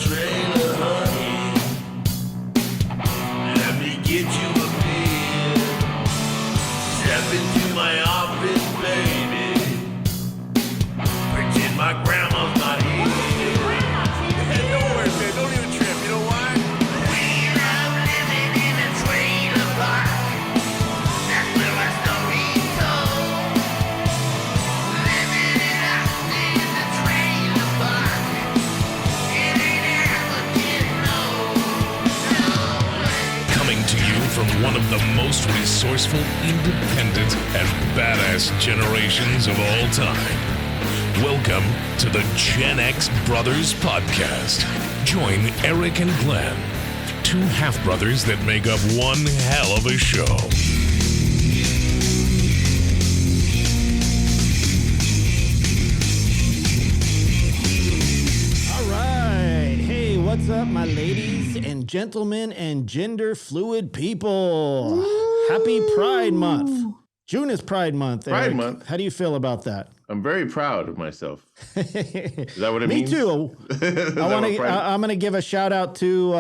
trailer, honey. Let me get you a beer. Step into my office, baby. Pretend my grandma's not here. Don't worry, babe. Don't even trip. You know why? We love living in a trailer park. That's where our story's told. Living it out in the trailer park. It ain't ever getting old. Coming to you from one of the most resourceful, independent, and badass generations of all time. Welcome to the Gen X Brothers Podcast. Join Erik and Glenn, two half-brothers that make up one hell of a show. All right. Hey, what's up, my ladies and gentlemen and gender fluid people? Happy Pride Month. June is Pride Month, Erik. Pride Month. How do you feel about that? I'm very proud of myself. Is that what it means? Me too. I'm going to give a shout out to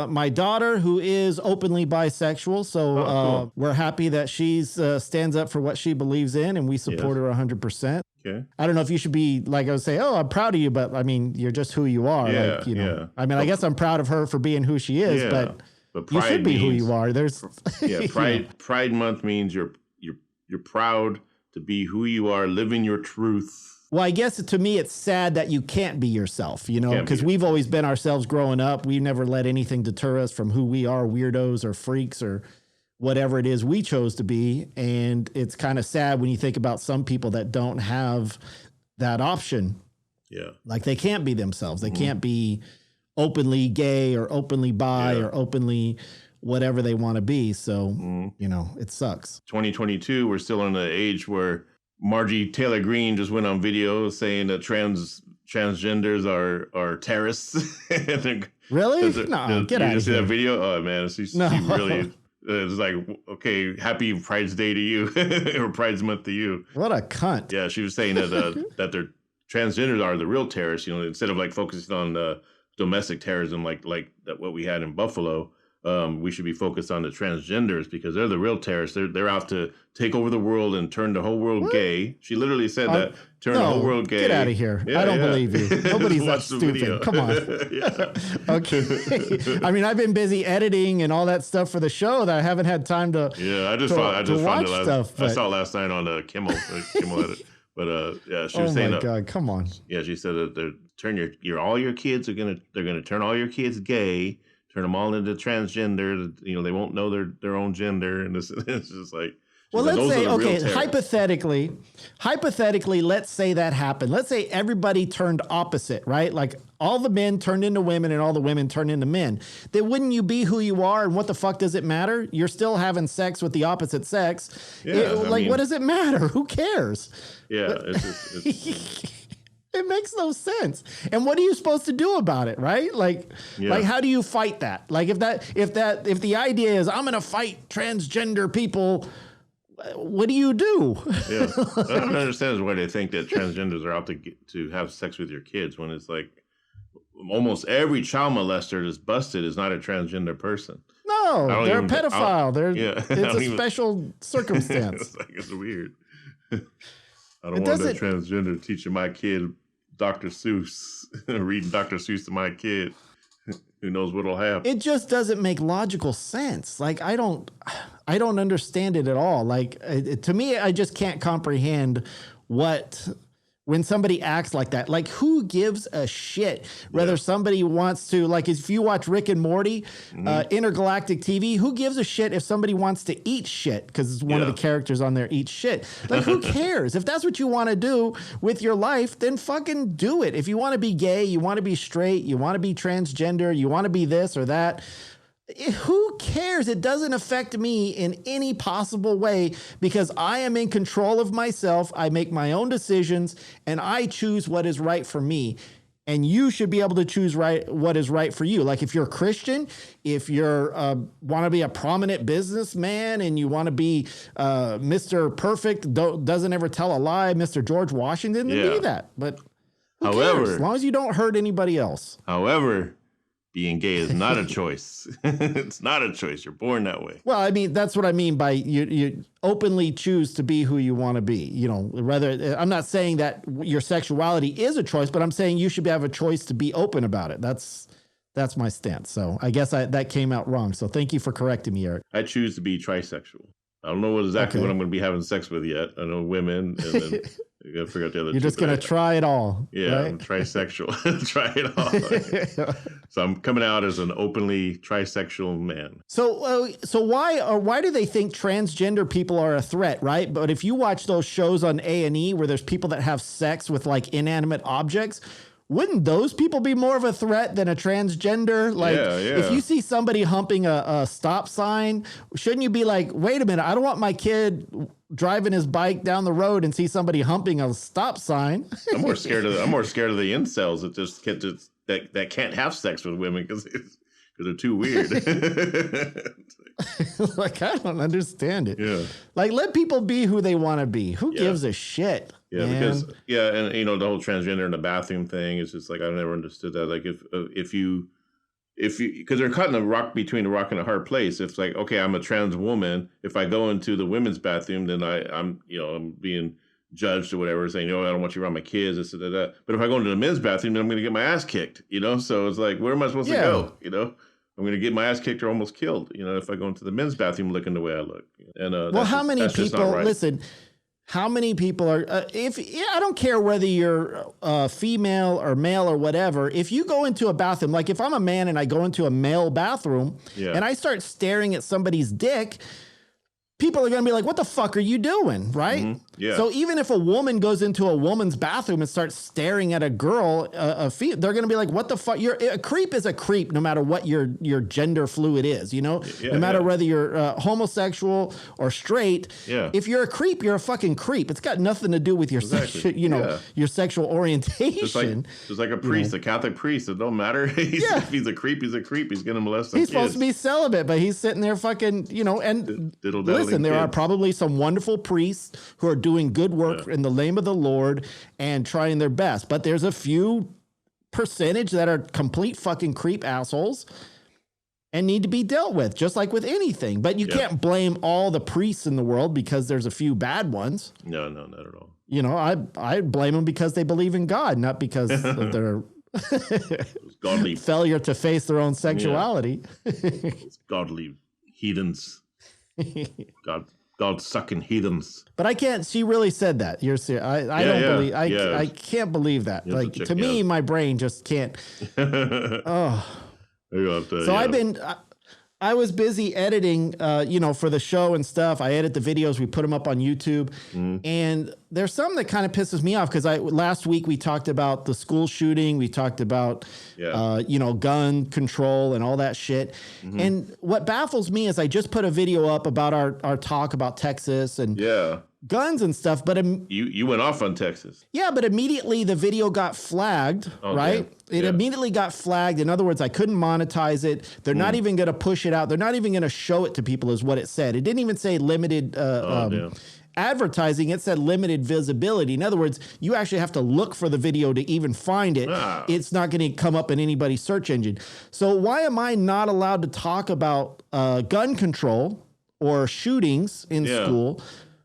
my daughter, who is openly bisexual. So cool. We're happy that she's stands up for what she believes in, and we support her 100%. Okay. I don't know if you should be like, I would say, oh, I'm proud of you, but I mean, you're just who you are. Yeah, like, you know. yeah. I mean, I guess I'm proud of her for being who she is, but you should be who you are. There's Pride Month means you're proud to be who you are, living your truth. Well, I guess to me, it's sad that you can't be yourself, you know, because we've always been ourselves growing up. We've never let anything deter us from who we are, weirdos or freaks or whatever it is we chose to be. And it's kind of sad when you think about some people that don't have that option. Yeah. Like they can't be themselves. They can't be openly gay or openly bi or openly whatever they want to be. So, you know, it sucks. 2022, we're still in the age where Margie Taylor Greene just went on video saying that transgenders are terrorists. Really? No, get out of here. You see that video? Oh, man. She really... It's like, okay, happy Pride's Day to you, or Pride's Month to you. What a cunt. Yeah, she was saying that that their transgenders are the real terrorists, you know, instead of like focusing on domestic terrorism like that what we had in Buffalo. We should be focused on the transgenders because they're the real terrorists. They're out to take over the world and turn the whole world gay. She literally said that, turn the whole world gay. Get out of here. I don't believe you. Nobody's that stupid. Come on. Okay. I mean, I've been busy editing and all that stuff for the show that I haven't had time to I just found it stuff. I saw it last night on Kimmel edit. But she was saying, oh my God, come on. Yeah, she said that all your kids they're gonna turn all your kids gay. Turn them all into transgender. You know, they won't know their own gender, and it's just like. Well, let's say, okay, hypothetically, let's say that happened. Let's say everybody turned opposite, right? Like all the men turned into women and all the women turned into men. Then wouldn't you be who you are? And what the fuck does it matter? You're still having sex with the opposite sex. Yeah, what does it matter? Who cares? Yeah, it's It makes no sense. And what are you supposed to do about it, right? Like how do you fight that? Like if the idea is I'm going to fight transgender people, what do you do? Yeah, I don't understand why they think that transgenders are out to have sex with your kids when it's like almost every child molester that's busted is not a transgender person. No, they're a pedophile. It's a special circumstance. It's weird. I don't want that transgender teaching my kid Dr. Seuss, reading Dr. Seuss to my kid. Who knows what'll happen? It just doesn't make logical sense. Like I don't understand it at all. Like to me, I just can't comprehend when somebody acts like that. Like who gives a shit whether somebody wants to, like if you watch Rick and Morty, intergalactic TV, who gives a shit if somebody wants to eat shit? Because it's one of the characters on there eats shit. Like who cares? If that's what you want to do with your life, then fucking do it. If you want to be gay, you want to be straight, you want to be transgender, you want to be this or that, who cares? It doesn't affect me in any possible way because I am in control of myself. I make my own decisions and I choose what is right for me. And you should be able to choose what is right for you. Like if you're a Christian, if you're want to be a prominent businessman and you want to be Mr. Perfect, doesn't ever tell a lie, Mr. George Washington, then be that. But who cares? As long as you don't hurt anybody else. However, being gay is not a choice. It's not a choice. You're born that way. Well, I mean, that's what I mean by you openly choose to be who you want to be. You know, I'm not saying that your sexuality is a choice, but I'm saying you should have a choice to be open about it. That's my stance. So I guess that came out wrong. So thank you for correcting me, Eric. I choose to be trisexual. I don't know exactly what I'm going to be having sex with yet. I know women, and then you got to figure out the other. You're just going to try it all. Yeah, right? I'm trisexual. Try it all. So I'm coming out as an openly trisexual man. So why do they think transgender people are a threat, right? But if you watch those shows on A&E where there's people that have sex with like inanimate objects, wouldn't those people be more of a threat than a transgender? Like, if you see somebody humping a stop sign, shouldn't you be like, wait a minute, I don't want my kid driving his bike down the road and see somebody humping a stop sign? I'm more scared of the incels that just that can't have sex with women because they're too weird. Like, I don't understand it. Yeah. Like, let people be who they want to be. Who gives a shit? Yeah, man? because and you know, the whole transgender in the bathroom thing is just like, I've never understood that. Like if you because they're cutting between a rock and a hard place. It's like, okay, I'm a trans woman. If I go into the women's bathroom, then I'm being judged or whatever, saying, I don't want you around my kids, this, that. But if I go into the men's bathroom, then I'm going to get my ass kicked, So it's like, where am I supposed to go, I'm going to get my ass kicked or almost killed, if I go into the men's bathroom looking the way I look. And how many people, listen, how many people are, I don't care whether you're female or male or whatever, if you go into a bathroom, like if I'm a man and I go into a male bathroom and I start staring at somebody's dick, people are going to be like, what the fuck are you doing? Right. Mm-hmm. Yeah. So even if a woman goes into a woman's bathroom and starts staring at a girl, they're going to be like, what the fuck? A creep is a creep, no matter what your gender fluid is, no matter whether you're homosexual or straight. Yeah. If you're a creep, you're a fucking creep. It's got nothing to do with your your sexual orientation. Just like a priest, a Catholic priest. It don't matter. If he's a creep, he's a creep. He's going to molest some kids. He's supposed to be celibate, but he's sitting there fucking, and listen, there are probably some wonderful priests who are doing good work in the name of the Lord and trying their best. But there's a few percentage that are complete fucking creep assholes and need to be dealt with, just like with anything. But you can't blame all the priests in the world because there's a few bad ones. No, not at all. I blame them because they believe in God, not because of their godly failure to face their own sexuality. Godly heathens. God sucking heathens. But I can't. She really said that. You're serious. I don't believe. I can't believe that. Like, to me, my brain just can't. I was busy editing, for the show and stuff. I edit the videos. We put them up on YouTube. And there's some that kind of pisses me off because last week we talked about the school shooting. We talked about, gun control and all that shit. And what baffles me is I just put a video up about our talk about Texas and guns and stuff. But you went off on Texas. Yeah, but immediately the video got flagged, right? It immediately got flagged. In other words, I couldn't monetize it. They're not even going to push it out. They're not even going to show it to people is what it said. It didn't even say limited advertising. It said limited visibility. In other words, you actually have to look for the video to even find it. It's not going to come up in anybody's search engine. So why am I not allowed to talk about gun control or shootings in school?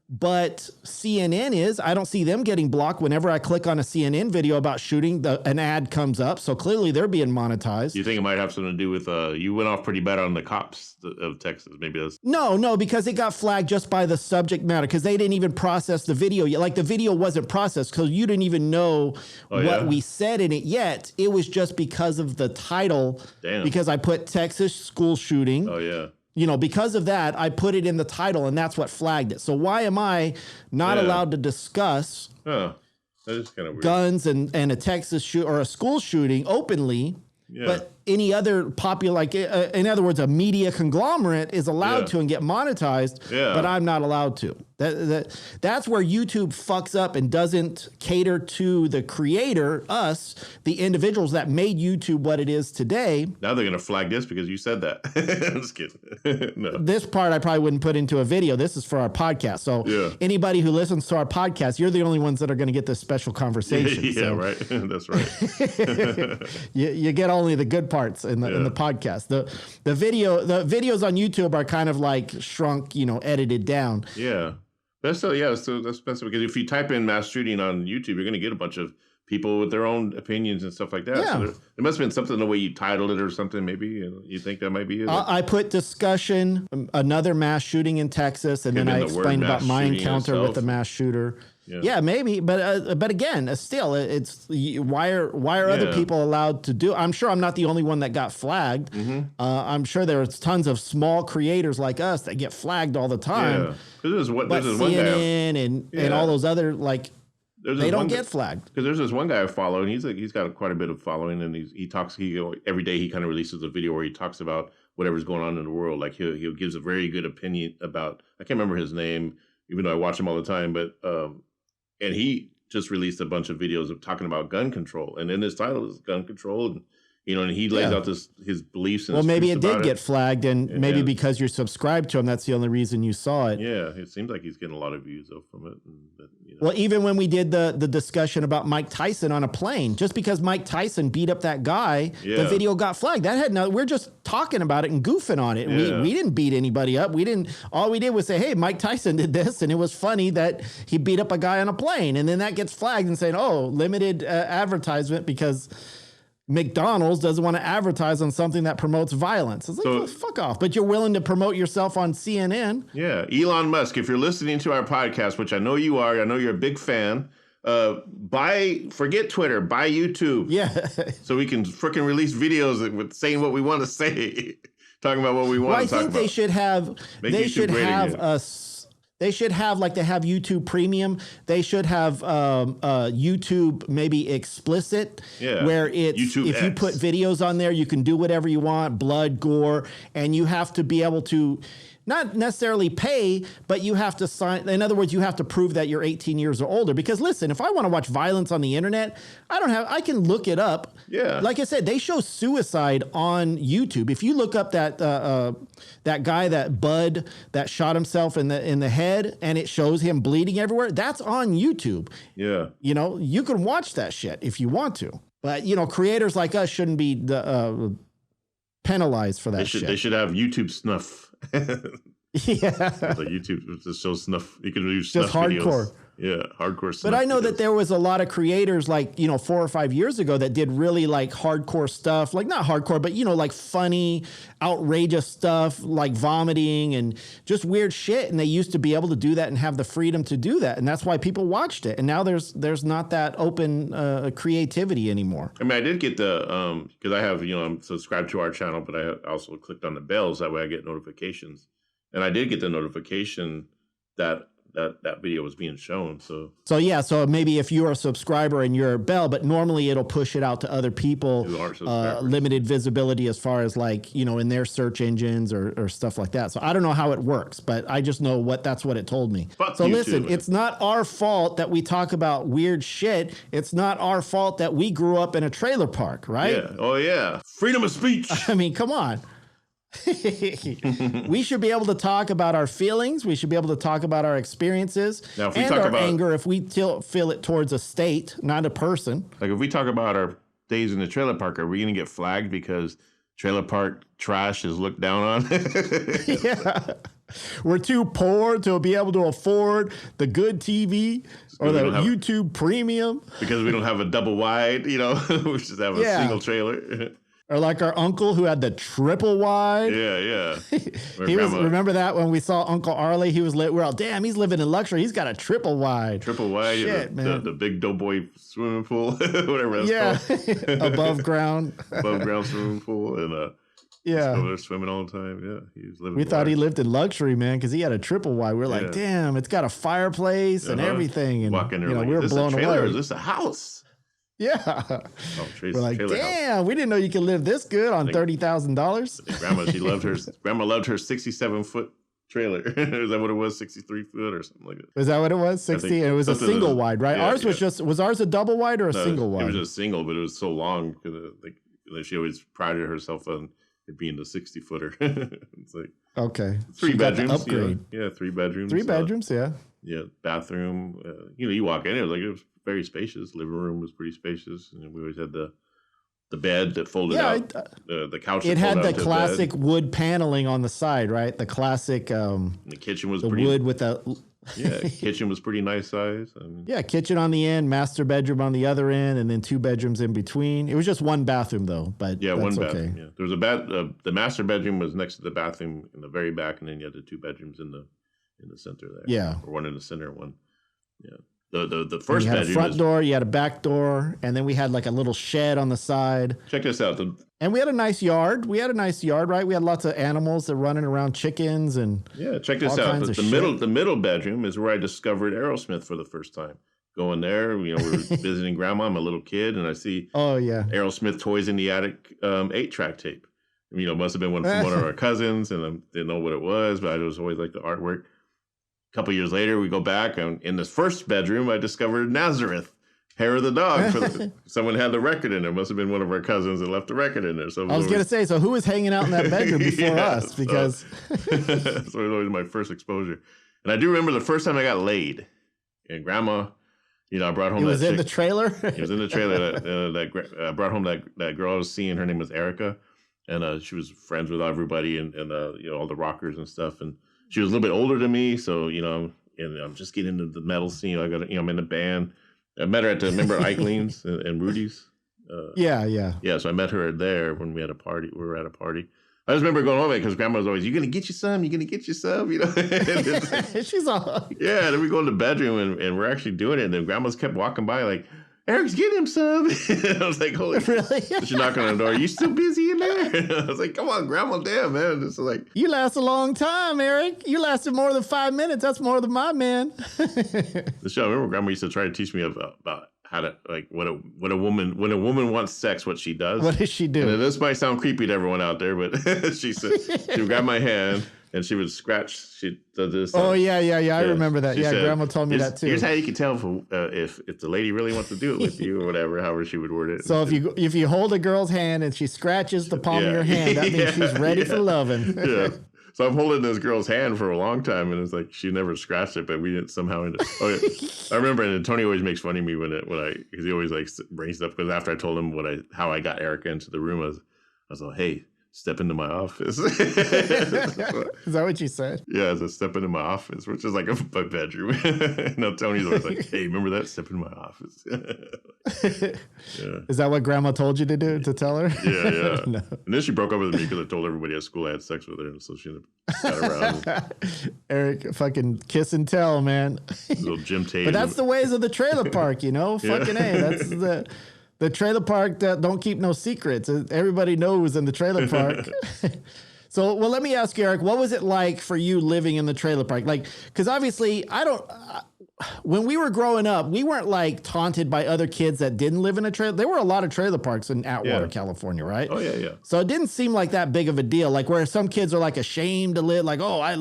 But CNN is. I don't see them getting blocked. Whenever I click on a CNN video about shooting, an ad comes up. So clearly they're being monetized. Do you think it might have something to do with you went off pretty bad on the cops of Texas? Maybe that's... No, because it got flagged just by the subject matter because they didn't even process the video yet. Like the video wasn't processed because you didn't even know what we said in it yet. It was just because of the title. Damn. Because I put Texas school shooting. Oh, yeah. Because of that, I put it in the title, and that's what flagged it. So why am I not allowed to discuss that is kind of weird. Guns and a Texas shoot or a school shooting openly? But any other popular, in other words, a media conglomerate is allowed to and get monetized, but I'm not allowed to. That's where YouTube fucks up and doesn't cater to the creator, us, the individuals that made YouTube what it is today. Now they're going to flag this because you said that. I'm just kidding. No. This part I probably wouldn't put into a video. This is for our podcast. So anybody who listens to our podcast, you're the only ones that are going to get this special conversation. Right. That's right. You get only the good parts in the podcast. The videos on YouTube are kind of like shrunk, edited down. Yeah. That's so that's because if you type in mass shooting on YouTube, you're going to get a bunch of people with their own opinions and stuff like that. Yeah. So there must have been something the way you titled it or something. Maybe you think that might be it. I put discussion, another mass shooting in Texas, and then I explained about my encounter with the mass shooter. Yeah, maybe, but again, still, it's why are other people allowed to do? I'm sure I'm not the only one that got flagged. I'm sure there's tons of small creators like us that get flagged all the time. Yeah, there's one CNN and all those other they don't get flagged. Because there's this one guy I follow, and he's got quite a bit of following, and he talks. Every day he kind of releases a video where he talks about whatever's going on in the world. Like he gives a very good opinion about. I can't remember his name, even though I watch him all the time. But and he just released a bunch of videos of talking about gun control, and in his title is gun control, and and he lays out his beliefs. And maybe it did get flagged, and maybe because you're subscribed to him, that's the only reason you saw it. Yeah, it seems like he's getting a lot of views though from it. Well, even when we did the discussion about Mike Tyson on a plane, just because Mike Tyson beat up that guy, the video got flagged. That had no. We're just talking about it and goofing on it. Yeah. We didn't beat anybody up. All we did was say, hey, Mike Tyson did this, and it was funny that he beat up a guy on a plane, and then that gets flagged and saying, oh, limited advertisement because McDonald's doesn't want to advertise on something that promotes violence. It's like, fuck off. But you're willing to promote yourself on CNN. Yeah. Elon Musk, if you're listening to our podcast, which I know you are, I know you're a big fan, forget Twitter, buy YouTube. Yeah. So we can freaking release videos with saying what we want to say, talking about what we want to talk about. I think they should have, They should have, like they have YouTube Premium, they should have YouTube maybe explicit, where it's YouTube if you put videos on there, you can do whatever you want, blood, gore, and you have to be able to not necessarily pay, but you have to sign. In other words, you have to prove that you're 18 years or older. Because listen, if I want to watch violence on the internet, I can look it up. Yeah. Like I said, they show suicide on YouTube. If you look up that guy, that Bud, that shot himself in the head, and it shows him bleeding everywhere, that's on YouTube. Yeah. You can watch that shit if you want to. But, creators like us shouldn't be penalized for that shit. They should have YouTube snuff. Yeah. Like YouTube just shows snuff. You can do snuff just hardcore. Videos. Yeah, hardcore snuff. But I know videos. that there was a lot of creators 4 or 5 years ago that did really like hardcore stuff, like not hardcore, but like funny, outrageous stuff, like vomiting and just weird shit. And they used to be able to do that and have the freedom to do that. And that's why people watched it. And now there's not that open creativity anymore. I mean, I did get the, because I have, I'm subscribed to our channel, but I also clicked on the bells. That way I get notifications. And I did get the notification that video was being shown. So maybe if you're a subscriber and you're a bell, but normally it'll push it out to other people, who aren't subscribers. Limited visibility as far as in their search engines or stuff like that. So I don't know how it works, but I just know that's what it told me. Fuck so you listen, too, it's not our fault that we talk about weird shit. It's not our fault that we grew up in a trailer park, right? Yeah. Oh yeah. Freedom of speech. I mean, come on. We should be able to talk about our feelings. We should be able to talk about our experiences and our anger if we feel it towards a state, not a person. Like if we talk about our days in the trailer park, are we going to get flagged because trailer park trash is looked down on? Yeah. We're too poor to be able to afford the good TV or the YouTube Premium. Because we don't have a double wide, we just have a single trailer. Or like our uncle who had the triple wide. Yeah. Remember that when we saw Uncle Arlie? He was we're all, damn, he's living in luxury. He's got a triple wide. Triple wide. Shit, man. The big doughboy swimming pool, whatever that's called. Above ground swimming pool. And they're swimming all the time. Yeah. He was living. We thought he lived in luxury, man, because he had a triple wide. We're like, damn, it's got a fireplace and everything. And walk in there, we were blown away. Or is this a house? Yeah. We're like, damn, we didn't know you could live this good on $30,000. Grandma loved her 67-foot trailer. Is that what it was? 63 foot or something like that. Is that what it was? 60? It was a single wide, right? Yeah, ours was ours a double wide or a single wide? It was just single, but it was so long because she always prided herself on it being the 60-footer. It's like, okay. 3 bedrooms. Upgrade. 3 bedrooms. 3 bedrooms, yeah. Yeah, bathroom. You walk in, it was very spacious. Living room was pretty spacious. And we always had the the bed that folded out, the couch. It had the classic bed. wood paneling on the side, right? The classic. And the kitchen was the pretty, wood with the. Yeah, kitchen was pretty nice size. I mean, yeah, kitchen on the end, master bedroom on the other end, and then 2 bedrooms in between. It was just 1 bathroom though, but yeah, that's one okay. bathroom. Yeah, there was a the master bedroom was next to the bathroom in the very back, and then you had the 2 bedrooms in the center there. Yeah, or one in the center, one. Yeah, the first you had bedroom. A front door, you had a back door, and then we had like a little shed on the side. Check this out. And we had a nice yard. Right? We had lots of animals that running around, chickens and check this out. The middle bedroom is where I discovered Aerosmith for the first time. Going there, we're visiting grandma. I'm a little kid, and I see Aerosmith Toys in the Attic 8-track tape. Must have been one from one of our cousins, and I didn't know what it was, but I was always like the artwork. A couple years later, we go back, and in this first bedroom, I discovered Nazareth. Hair of the Dog. Someone had the record in there. Must have been one of our cousins that left the record in there. So I was going to say, so who was hanging out in that bedroom before us? Because so it was always my first exposure. And I do remember the first time I got laid. And grandma, I brought home. He was in the trailer. He was in the trailer. I brought home that girl I was seeing. Her name was Erica, and she was friends with everybody and all the rockers and stuff. And she was a little bit older than me, so and I'm just getting into the metal scene. I'm in the band. I met her at remember Eichling's and Rudy's? Yeah. So I met her there when we had a party. We were at a party. I just remember going over it because grandma was always, "You're going to get you some, you're going to get you some," She's all... Yeah, and then we go in the bedroom and we're actually doing it. And then grandma's kept walking by like, "Eric's getting him some." And I was like, "Holy." Really? She's knocking on the door. "You still busy in there?" And I was like, "Come on, grandma, damn, man." It's like, you last a long time, Eric. You lasted more than 5 minutes. That's more than my man. The show. I remember grandma used to try to teach me about how to, like, when a woman wants sex, what she does. What does she do? And this might sound creepy to everyone out there, but she would grab my hand and she would scratch. She does this. Oh yeah. I remember that. Yeah, grandma told me that too. Here's how you can tell if the lady really wants to do it with you or whatever, however she would word it. So if you hold a girl's hand and she scratches the palm of your hand, that means she's ready for loving. Yeah. So I'm holding this girl's hand for a long time, and it's like she never scratched it, but we didn't somehow. I remember, and Tony always makes fun of me because he always like brings up, because after I told him how I got Erica into the room, I was like, "Hey, step into my office." Is that what you said? Yeah, I said, "Step into my office," which is like my bedroom. No, Tony's always like, "Hey, remember that? Step into my office." Yeah. Is that what grandma told you to do, to tell her? Yeah. No. And then she broke up with me because I told everybody at school I had sex with her, and so she got around. Eric, fucking kiss and tell, man. Little Jim Tate. But that's the ways of the trailer park, Fucking A. That's the trailer park that don't keep no secrets. Everybody knows in the trailer park. So, well, let me ask you, Eric, what was it like for you living in the trailer park? Like, because obviously when we were growing up, we weren't like taunted by other kids that didn't live in a trailer. There were a lot of trailer parks in Atwater, California, right? Oh, yeah. So it didn't seem like that big of a deal. Like where some kids are like ashamed to live, like, "Oh, I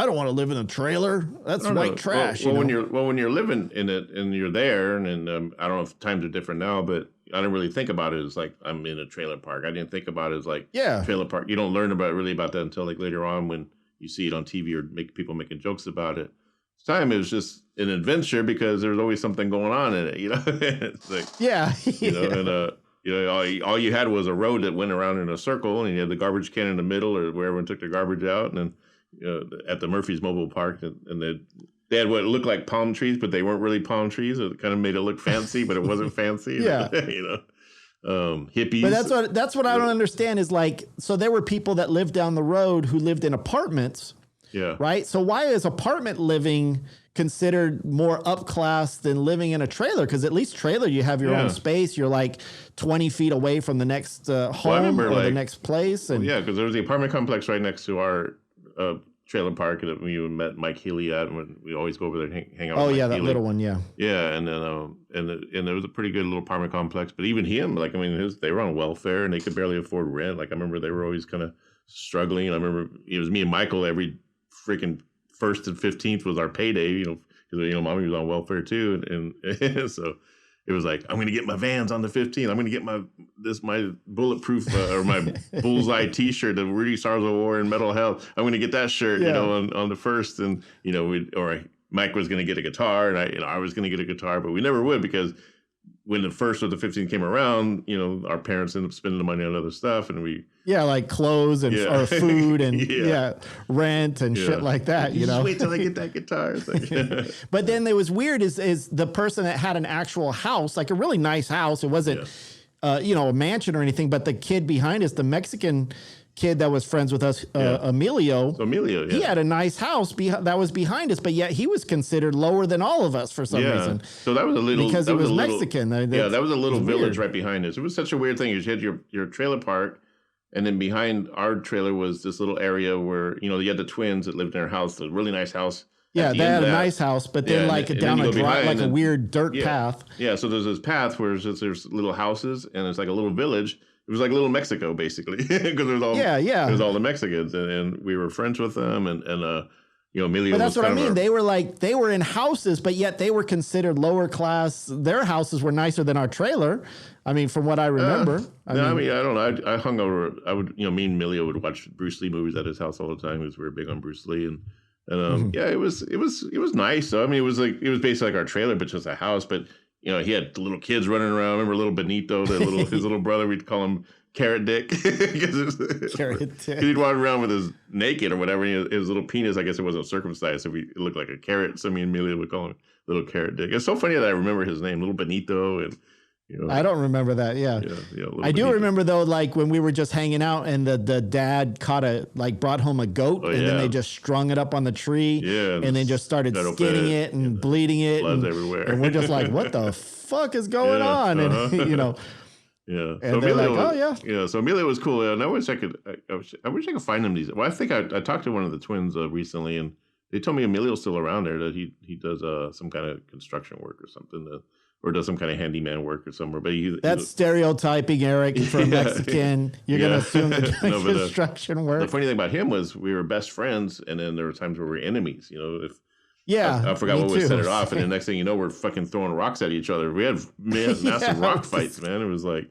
don't want to live in a trailer. That's white trash." Well, when you're living in it and you're there, and I don't know if times are different now, but I didn't really think about it as like I'm in a trailer park. I didn't think about it as like trailer park. You don't learn about that until like later on when you see it on TV or people making jokes about it. This time it was just an adventure because there's always something going on in it. It's like and all you had was a road that went around in a circle, and you had the garbage can in the middle or where everyone took their garbage out, and then at the Murphy's Mobile Park, and they had what looked like palm trees, but they weren't really palm trees. It kind of made it look fancy, but it wasn't fancy. Hippies. But that's what I don't understand is like, so there were people that lived down the road who lived in apartments. Yeah. Right. So why is apartment living considered more upclass than living in a trailer? Because at least trailer, you have your own space. You're like 20 feet away from the next home or the next place. And because there was the apartment complex right next to our trailer park that we met Mike Healy at, when we always go over there and hang out. Oh, with yeah, Mike that Healy. little one, yeah. Yeah, and then and there was a pretty good little apartment complex. But even him, like, I mean, they were on welfare and they could barely afford rent. Like, I remember they were always kind of struggling. I remember it was me and Michael every freaking 1st and 15th was our payday, because mommy was on welfare too, and so it was like, I'm going to get my Vans on the 15th. I'm going to get my bulletproof or my bullseye T-shirt that Rudy Sarzo wore in Metal Hell. I'm going to get that shirt, on the 1st, and Mike was going to get a guitar, and I was going to get a guitar, but we never would because when the first of the 15 came around, you know, our parents ended up spending the money on other stuff, and we like clothes and or food and rent and shit like that. You know, just wait till I get that guitar. But then it was weird is the person that had an actual house, like a really nice house. It wasn't, you know, a mansion or anything. But the kid behind us, the Mexican kid that was friends with us, Emilio. So Emilio, he had a nice house that was behind us, but yet he was considered lower than all of us for some reason. So that was a little because it was Mexican. That was a little village right behind us. It was such a weird thing. You had your trailer park, and then behind our trailer was this little area where, you know, you had the twins that lived in their house, a really nice house. Yeah, they had a nice house, but then down a drive, like a weird dirt path. Yeah, so there's this path where there's little houses, and it's like a little village. It was like little Mexico, basically, because there's all there's all the Mexicans, and we were friends with them, and you know, Emilio. But that's what I mean. They were in houses, but yet they were considered lower class. Their houses were nicer than our trailer. I mean, from what I remember. I mean, I don't know. I hung over. I would, you know, me and Emilio would watch Bruce Lee movies at his house all the time because we were big on Bruce Lee, and it was nice. So I mean, it was basically like our trailer, but just a house, but. You know, he had the little kids running around. Remember little Benito, his little brother? We'd call him Carrot Dick. Carrot Dick. He'd walk around with his naked or whatever. His little penis, I guess it wasn't circumcised, so it looked like a carrot. So me and Amelia would call him Little Carrot Dick. It's so funny that I remember his name, Little Benito, and you know. I don't remember that. Yeah, I do remember though, like when we were just hanging out and the dad brought home a goat, and then they just strung it up on the tree, and then just started skinning it and bleeding it, blood's everywhere, and we're just like, what the fuck is going on? And you know. Yeah, and so they're like, yeah. So Emilio was cool, and I wish I could find him these. Well, I think I talked to one of the twins recently, and they told me Emilio's still around there. That he does some kind of construction work or something, or does some kind of handyman work or somewhere. But that's stereotyping, Eric, for a Mexican. You're gonna assume that construction work. The funny thing about him was we were best friends, and then there were times where we were enemies. You know, I forgot what would set it off, and the next thing you know, we're fucking throwing rocks at each other. We had massive rock fights, man. It was like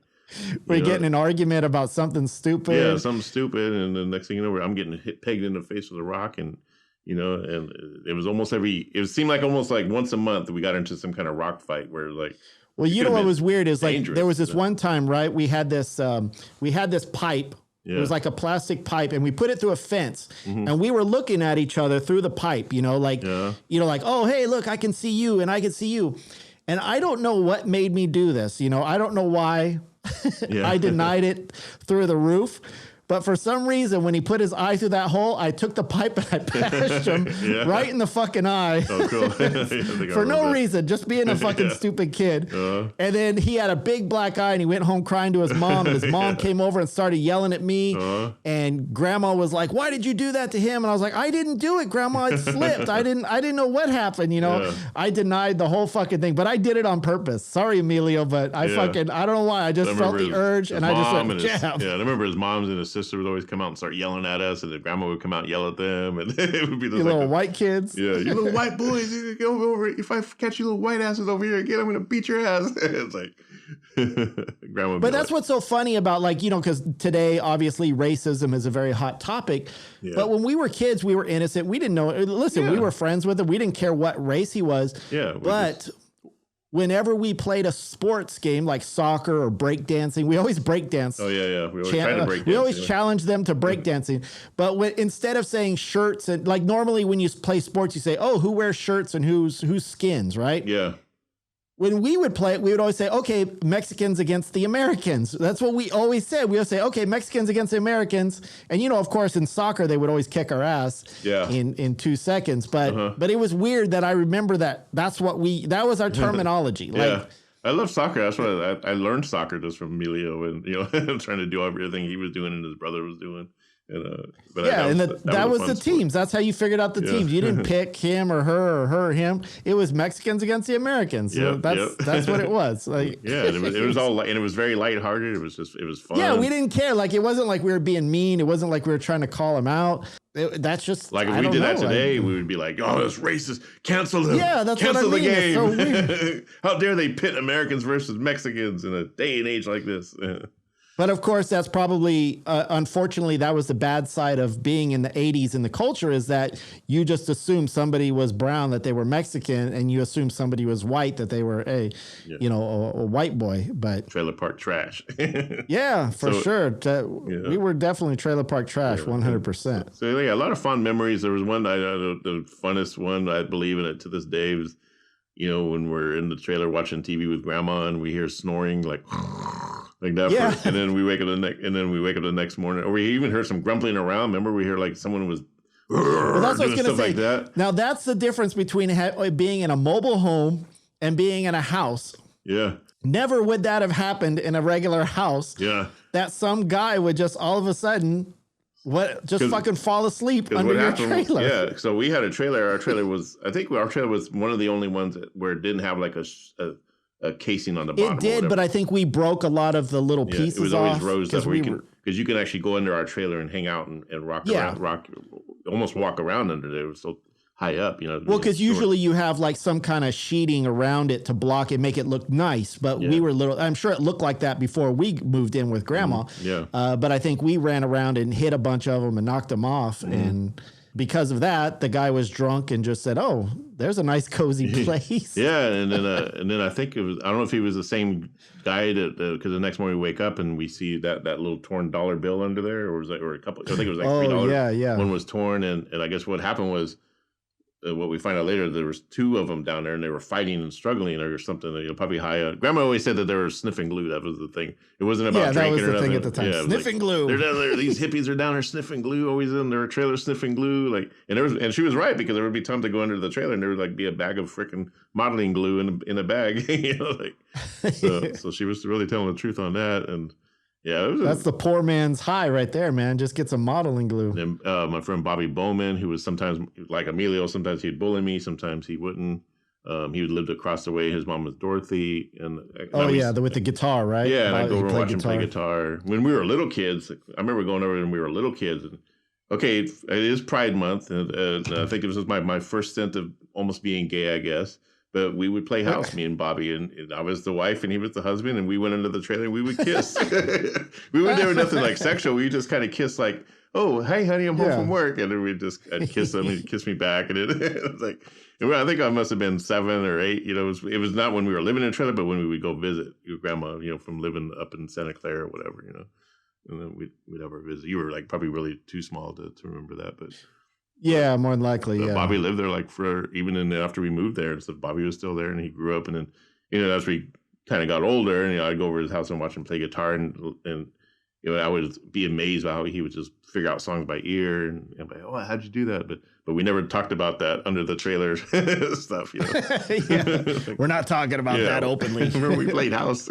we're getting an argument about something stupid. Yeah, something stupid, and the next thing you know, I'm getting pegged in the face with a rock, and you know, and it was it seemed like almost like once a month we got into some kind of rock fight where like. Well, you know what was weird is like there was this one time, right? We had this pipe. Yeah. It was like a plastic pipe, and we put it through a fence, and we were looking at each other through the pipe, you know, like, oh, hey, look, I can see you, and I can see you. And I don't know what made me do this. You know, I don't know why I denied it through the roof. But for some reason, when he put his eye through that hole, I took the pipe and I bashed him right in the fucking eye. Oh, cool. For no reason, just being a fucking stupid kid. And then he had a big black eye, and he went home crying to his mom. And his mom came over and started yelling at me. And Grandma was like, "Why did you do that to him?" And I was like, "I didn't do it, Grandma. It slipped. I didn't know what happened. You know, I denied the whole fucking thing, but I did it on purpose. Sorry, Emilio, but I don't know why. I just felt the urge, and I just went jab. I remember his mom's and his sister would always come out and start yelling at us, and the grandma would come out and yell at them, and it would be those little white kids. Yeah, you little white boys, you go over. If I catch you little white asses over here again, I'm gonna beat your ass. It's like grandma. But that's what's so funny about, like, you know, because today obviously racism is a very hot topic. Yeah. But when we were kids, we were innocent. We didn't know. Listen, we were friends with him. We didn't care what race he was. Yeah, but. Whenever we played a sports game like soccer or breakdancing, we always breakdance. Oh, yeah. We always try to breakdance. We always challenge them to breakdancing. But instead of saying shirts, and like normally when you play sports, you say, oh, who wears shirts and whose skins, right? Yeah. When we would play it, we would always say, okay, Mexicans against the Americans. That's what we always said. We would say, okay, Mexicans against the Americans. And, you know, of course, in soccer, they would always kick our ass in 2 seconds. But but it was weird that I remember that that was our terminology. Yeah. I love soccer. That's what I learned soccer just from Emilio, and, you know, trying to do everything he was doing and his brother was doing. That was the teams. That's how you figured out the teams. You didn't pick him or her or him. It was Mexicans against the Americans. So that's what it was. Like, it was all, and it was very lighthearted. It was fun. Yeah, we didn't care. Like, it wasn't like we were being mean. It wasn't like we were trying to call him out. That's just like if we did that today, we would be like, "Oh, that's racist! Cancel them! Yeah, that's cancel what I mean. the game! It's so weird. How dare they pit Americans versus Mexicans in a day and age like this?" But of course, that's probably, unfortunately, that was the bad side of being in the 80s in the culture, is that you just assume somebody was brown, that they were Mexican, and you assume somebody was white, that they were a white boy. But Trailer park trash. yeah, for sure. We were definitely trailer park trash, 100%. So yeah, a lot of fond memories. There was one, the funnest one, I believe in it to this day, was, when we're in the trailer watching TV with grandma and we hear snoring like that, Yeah. and then we wake up the next morning, or we even heard some grumbling around. Remember, we hear like someone was Well, that's what I was doing going to stuff say. like that. Now, that's the difference between being in a mobile home and being in a house. Yeah, Never would that have happened in a regular house. yeah. That some guy would just all of a sudden fucking fall asleep under your trailer. Yeah, so we had a trailer. Our trailer was one of the only ones where it didn't have like a casing on the bottom. It did, but I think we broke a lot of the little pieces. It was always off rows that because you can actually go under our trailer and hang out and rock around, almost walk around under there. It was so high up, Well, because usually you have like some kind of sheeting around it to block it, make it look nice. But we were I'm sure it looked like that before we moved in with grandma. Yeah. But I think we ran around and hit a bunch of them and knocked them off. And because of that, the guy was drunk and just said, "Oh, there's a nice cozy place." Yeah. And then I think I don't know if he was the same guy because the next morning we wake up and we see that little torn dollar bill under there, or a couple. I think it was like $3. Yeah. One was torn, and I guess what happened was, what we find out later, there was two of them down there, and they were fighting and struggling, or something. Probably high. Grandma always said that they were sniffing glue. That was the thing. It wasn't about drinking or nothing. Thing at the time. Yeah, sniffing glue. They're down there. These hippies are down there sniffing glue. Always in their trailer sniffing glue. And she was right, because there would be times to go under the trailer, and there would be a bag of freaking modeling glue in a bag. So she was really telling the truth on that. And yeah, that's the poor man's high right there, man. Just get some modeling glue. And my friend Bobby Bowman, who was sometimes like Emilio, sometimes he'd bully me, sometimes he wouldn't. He lived across the way. His mom was Dorothy, and with the guitar, right? Yeah, and I'd go over and watch him play guitar. When we were little kids, I remember going over when we were little kids. And, okay, it is Pride Month, and I think this was my first stint of almost being gay, I guess. But we would play house, me and Bobby, and I was the wife and he was the husband, and we went under the trailer and we would kiss. We would never nothing like sexual. We just kind of kiss like, "Oh, hey, honey, I'm home from work," and then I'd kiss him, and he'd kiss me back, and it was like, I think I must have been 7 or 8. It was not when we were living in a trailer, but when we would go visit your grandma, from living up in Santa Clara or whatever, and then we'd have her visit. You were like probably really too small to remember that, but. Yeah, more than likely. Yeah. Bobby lived there after we moved there, and so Bobby was still there, and he grew up, and then as we kind of got older, and I'd go over to his house and watch him play guitar, and I would be amazed by how he would just figure out songs by ear, and I'm like, "Oh, how'd you do that?" But we never talked about that under the trailer stuff, Yeah. We're not talking about that openly. Remember we played house.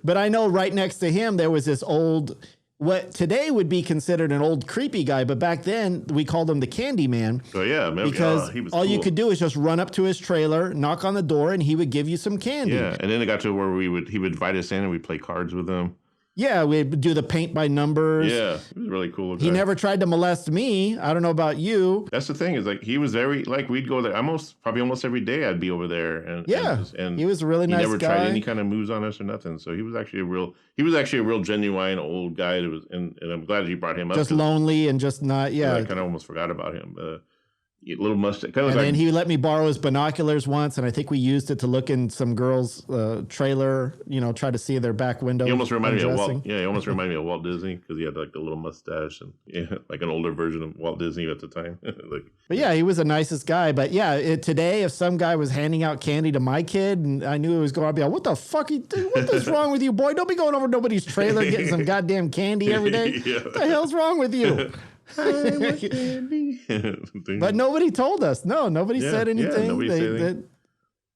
But I know right next to him there was this old, what today would be considered an old creepy guy, but back then we called him the Candyman. Oh yeah, man. Because he was all cool. you could do is just run up to his trailer, knock on the door, and he would give you some candy. Yeah, and then it got to where he would invite us in and we'd play cards with him. Yeah, we'd do the paint by numbers. Yeah, he was really cool. He never tried to molest me. I don't know about you. That's the thing, is like he was very we'd go there probably almost every day. I'd be over there, and he was a really nice guy. He never tried any kind of moves on us or nothing. So he was actually a real genuine old guy. And I'm glad you brought him up. Just lonely and just not. Yeah, I kind of almost forgot about him. Little mustache. And then he let me borrow his binoculars once, and I think we used it to look in some girls' trailer. Try to see their back window. He almost reminded me of Walt. Yeah, he almost reminded me of Walt Disney, because he had like the little mustache, and like an older version of Walt Disney at the time. But yeah, he was the nicest guy. But yeah, today if some guy was handing out candy to my kid, and I knew it was going, I'd be like, "What the fuck? What is wrong with you, boy? Don't be going over nobody's trailer getting some goddamn candy every day. Yeah. What the hell's wrong with you?" But nobody told us. No, nobody said anything. Nobody said anything.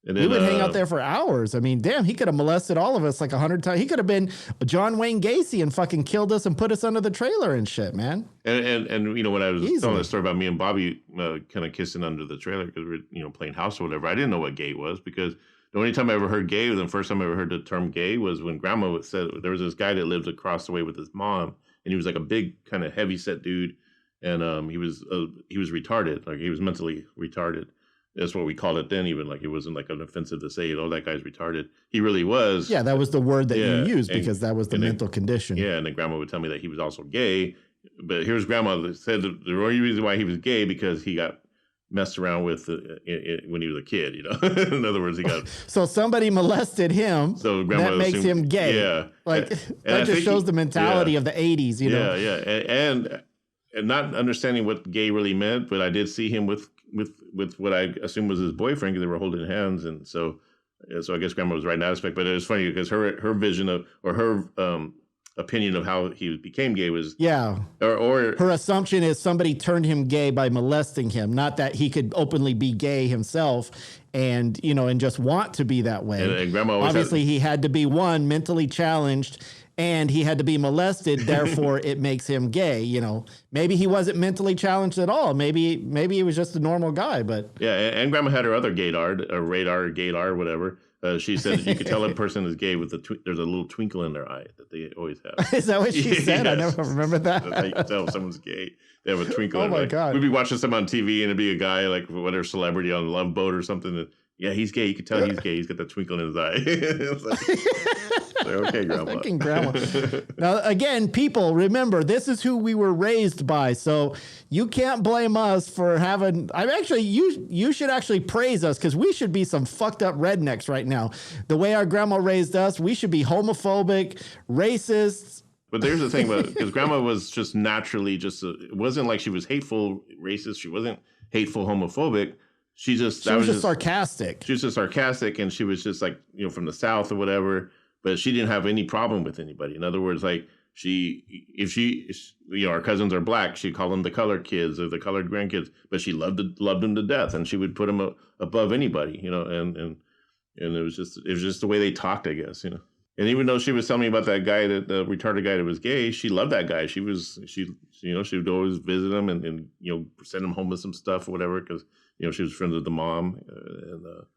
And then, we would hang out there for hours. I mean, damn, he could have molested all of us like 100 times. He could have been John Wayne Gacy and fucking killed us and put us under the trailer and shit, man. And when I was telling the story about me and Bobby kind of kissing under the trailer because we were playing house or whatever, I didn't know what gay was, because the only time I ever heard gay, the first time I ever heard the term gay, was when Grandma said there was this guy that lived across the way with his mom, and he was like a big kind of heavy set dude, and he was retarded, like he was mentally retarded. That's what we called it then. Even like it wasn't like an offensive to say, "Oh, that guy's retarded." He really was. Yeah, that was the word that you used because that was the mental condition. Yeah, and then Grandma would tell me that he was also gay. But here's Grandma that said the only reason why he was gay because he got messed around with when he was a kid. In other words, he got so somebody molested him. So Grandma that makes him gay. Yeah, like that just shows the mentality of the '80s. Yeah. And not understanding what gay really meant, but I did see him with what I assume was his boyfriend because they were holding hands, and so I guess Grandma was right in that aspect. But it was funny because her vision of or her opinion of how he became gay was or her assumption is somebody turned him gay by molesting him, not that he could openly be gay himself and and just want to be that way. And Grandma obviously he had to be mentally challenged. And he had to be molested, therefore it makes him gay. Maybe he wasn't mentally challenged at all. Maybe he was just a normal guy. But yeah, and Grandma had her other gaydar, whatever. She said that you could tell a person is gay with there's a little twinkle in their eye that they always have. Is that what she said? I never remember that. That's how you can tell if someone's gay. They have a twinkle. Oh my God! We'd be watching some on TV and it'd be a guy like whatever celebrity on a Love Boat or something. And, yeah, he's gay. You could tell he's gay. He's got that twinkle in his eye. It's like, okay, Grandma. Fucking Grandma. Now, again, people, remember, this is who we were raised by. So you can't blame us for having... you should actually praise us because we should be some fucked up rednecks right now. The way our grandma raised us, we should be homophobic, racist. But there's the thing, because Grandma was just naturally it wasn't like she was hateful, racist. She wasn't hateful, homophobic. She was just sarcastic. She was just sarcastic, and she was just like, from the South or whatever, but she didn't have any problem with anybody. In other words, like our cousins are black, she'd call them the colored kids or the colored grandkids, but she loved them to death, and she would put them above anybody, and it was just the way they talked, I guess, And even though she was telling me about that guy, the retarded guy that was gay, she loved that guy. She would always visit him and send him home with some stuff or whatever because she was friends with the mom.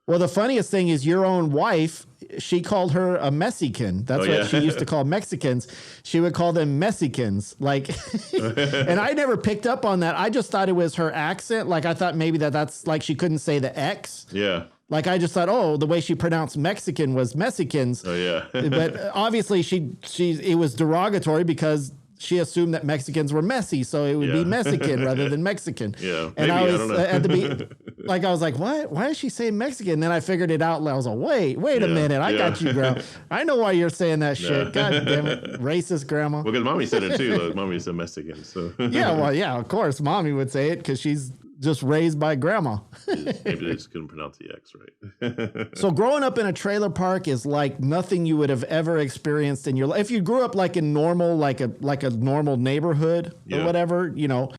Well, the funniest thing is your own wife. She called her a Mexican. That's what she used to call Mexicans. She would call them Mexicans. Like, and I never picked up on that. I just thought it was her accent. Like I thought maybe that's like she couldn't say the X. Yeah. Like I just thought, the way she pronounced Mexican was Mexicans. Oh yeah. But obviously it was derogatory because she assumed that Mexicans were messy, so it would be Mexican rather than Mexican. Yeah, and maybe, I don't know. had to be like, I was like, what? Why is she saying Mexican? And then I figured it out. I was like, wait a minute, I got you, Grandma. I know why you're saying that shit. God damn it, racist Grandma. Well, because Mommy said it too. Though. Mommy said Mexican, so yeah, of course, Mommy would say it because she's just raised by Grandma. Maybe they just couldn't pronounce the X right. So growing up in a trailer park is like nothing you would have ever experienced in your life. If you grew up like in normal, like a normal neighborhood or whatever,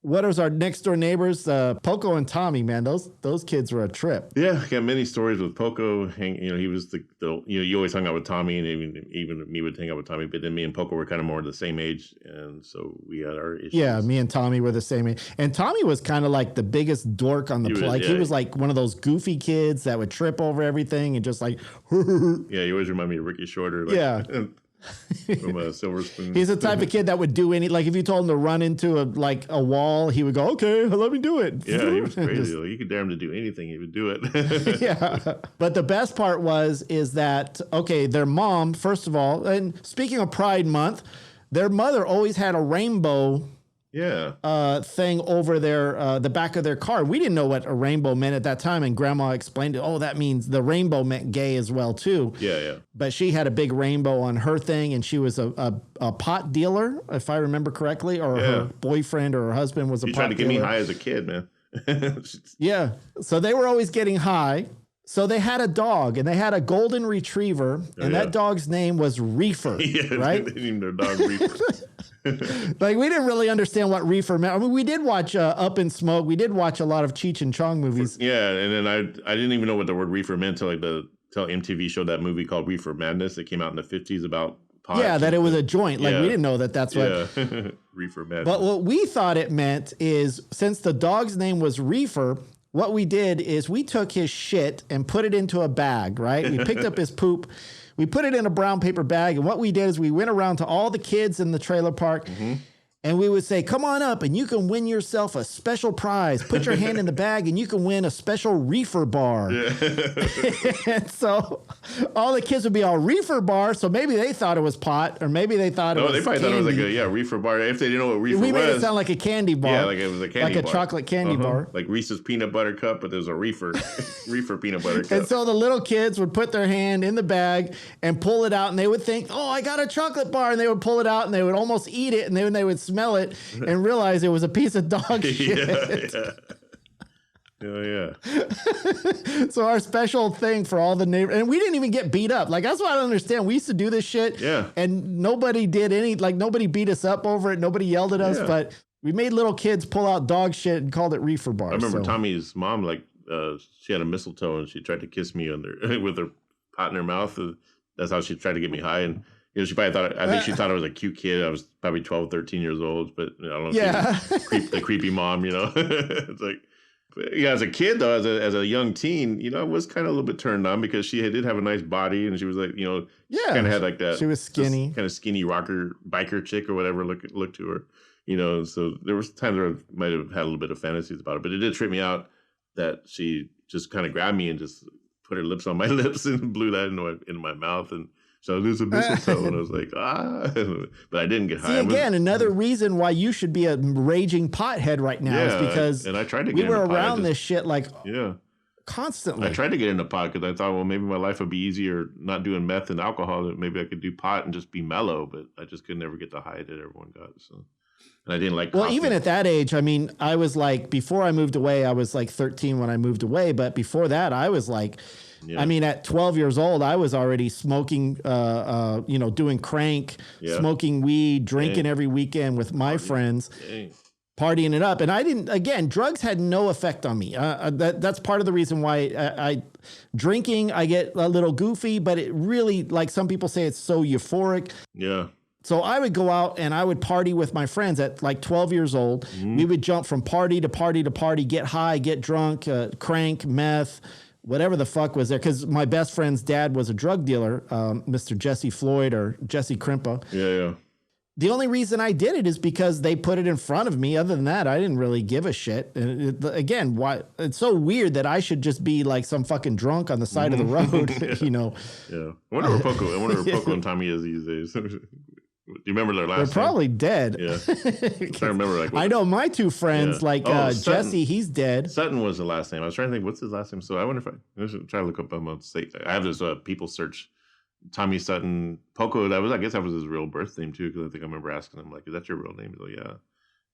what is our next door neighbors? Poco and Tommy, man, those kids were a trip. Yeah, I got many stories with Poco. He was you always hung out with Tommy, and even me would hang out with Tommy. But then me and Poco were kind of more the same age, and so we had our issues. Yeah, me and Tommy were the same age, and Tommy was kind of like the biggest dork on the planet. He was like one of those goofy kids that would trip over everything and just like. Yeah, you always remind me of Ricky Shorter. Like, yeah. From Silver Spoon. He's the type of kid that would do like if you told him to run into a wall, he would go, okay, let me do it. Yeah, he was crazy. You could dare him to do anything, he would do it. Yeah. But the best part is that, okay, their mom, first of all, and speaking of Pride Month, their mother always had a rainbow thing over the back of their car. We didn't know what a rainbow meant at that time, and Grandma explained it. Oh, that means the rainbow meant gay as well too. Yeah. But she had a big rainbow on her thing, and she was a pot dealer, if I remember correctly, or her boyfriend or her husband was a pot dealer. He tried to get me high as a kid, man. Yeah. So they were always getting high. So they had a dog, and they had a golden retriever, and that dog's name was Reefer, right? They named their dog Reefer. Like, we didn't really understand what Reefer meant. I mean, we did watch Up in Smoke. We did watch a lot of Cheech and Chong movies. Yeah, and then I didn't even know what the word reefer meant till MTV showed that movie called Reefer Madness. It came out in the 50s about pot. Yeah, that it was a joint. Like, we didn't know that's what. Yeah, Reefer Madness. But what we thought it meant is, since the dog's name was Reefer, what we did is we took his shit and put it into a bag, right? We picked up his poop. We put it in a brown paper bag. And what we did is we went around to all the kids in the trailer park And we would say, come on up and you can win yourself a special prize. Put your hand in the bag and you can win a special Reefer Bar. Yeah. And so all the kids would be all Reefer Bar. So maybe they thought it was pot or maybe they thought it was they probably candy. thought it was like a Reefer Bar. If they didn't know what Reefer was. We made it sound like a candy bar. Yeah, like it was a candy bar. Like a chocolate candy bar. Like Reese's peanut butter cup, but there's a Reefer peanut butter cup. And so the little kids would put their hand in the bag and pull it out and they would think, oh, I got a chocolate bar. And they would pull it out and they would almost eat it. And then they would smell it and realize it was a piece of dog shit. Yeah. So our special thing for all the neighbors, and we didn't even get beat up. Like, that's what I don't understand. We used to do this shit. Yeah. And nobody did nobody beat us up over it. Nobody yelled at us, but we made little kids pull out dog shit and called it Reefer Bars. I remember Tommy's mom, she had a mistletoe and she tried to kiss me with her pot in her mouth. That's how she tried to get me high. And she probably thought, I think she thought I was a cute kid. I was probably 12, 13 years old, but I don't know. Yeah. The creepy mom, It's like, as a kid though, as a young teen, I was kind of a little bit turned on because she did have a nice body and she was like, kind of had like that. She was skinny, kind of skinny biker chick or whatever look to her, So there was times where I might have had a little bit of fantasies about it, but it did trip me out that she just kind of grabbed me and just put her lips on my lips and blew that into my mouth and. So there's a mistletoe, and I was like, but I didn't get high. See, again, another reason why you should be a raging pothead right now is because and I tried to get we were around this shit constantly. I tried to get into pot because I thought, well, maybe my life would be easier not doing meth and alcohol. That maybe I could do pot and just be mellow, but I just could never get the high that everyone got. So, and I didn't like. Well, even at that age, I mean, I was like, before I moved away, I was like 13 when I moved away, but before that, I was like. Yeah. I mean, at 12 years old, I was already smoking, doing crank, smoking weed, drinking every weekend with my friends, partying it up. And drugs had no effect on me. That's part of the reason why drinking, I get a little goofy, but it really, like some people say, it's so euphoric. Yeah. So I would go out and I would party with my friends at like 12 years old. Mm-hmm. We would jump from party to party to party, get high, get drunk, crank, meth, whatever the fuck was there. Because my best friend's dad was a drug dealer, Mr. Jesse Floyd or Jesse Crimpa. Yeah. The only reason I did it is because they put it in front of me. Other than that, I didn't really give a shit. And again, why it's so weird that I should just be like some fucking drunk on the side of the road, Yeah. I wonder where Poco and Tommy is these days. Do you remember their last name? They're probably dead. Yeah. I remember. I know my two friends, Jesse, he's dead. Sutton was the last name. I was trying to think, what's his last name? So I wonder if I should try to look up on my state. I have this people search. Tommy Sutton, Poco. I guess that was his real birth name too, because I think I remember asking him, like, "Is that your real name?" He's like, "Yeah."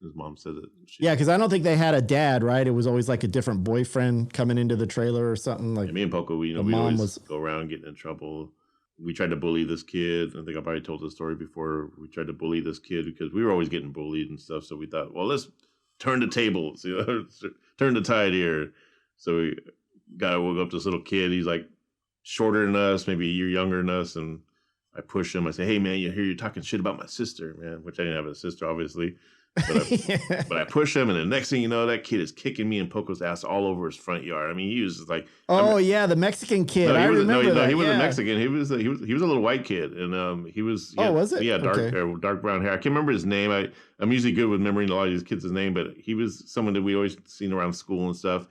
His mom said it. Yeah, because I don't think they had a dad, right? It was always like a different boyfriend coming into the trailer or something. Like me and Poco, we always go around getting in trouble. We tried to bully this kid. I think I've already told this story before. We tried to bully this kid because we were always getting bullied and stuff. So we thought, well, let's turn the tables, turn the tide here. So we woke up this little kid. He's like shorter than us, maybe a year younger than us. And I push him. I say, "Hey, man, you're talking shit about my sister, man," which I didn't have a sister, obviously. But I push him, and the next thing you know, that kid is kicking me and Poco's ass all over his front yard. I mean, he was like, the Mexican kid. I remember that. He wasn't Mexican. He was a little white kid, and he was. Was it? Yeah, dark brown hair. I can't remember his name. I'm usually good with remembering a lot of these kids' name, but he was someone that we always seen around school and stuff.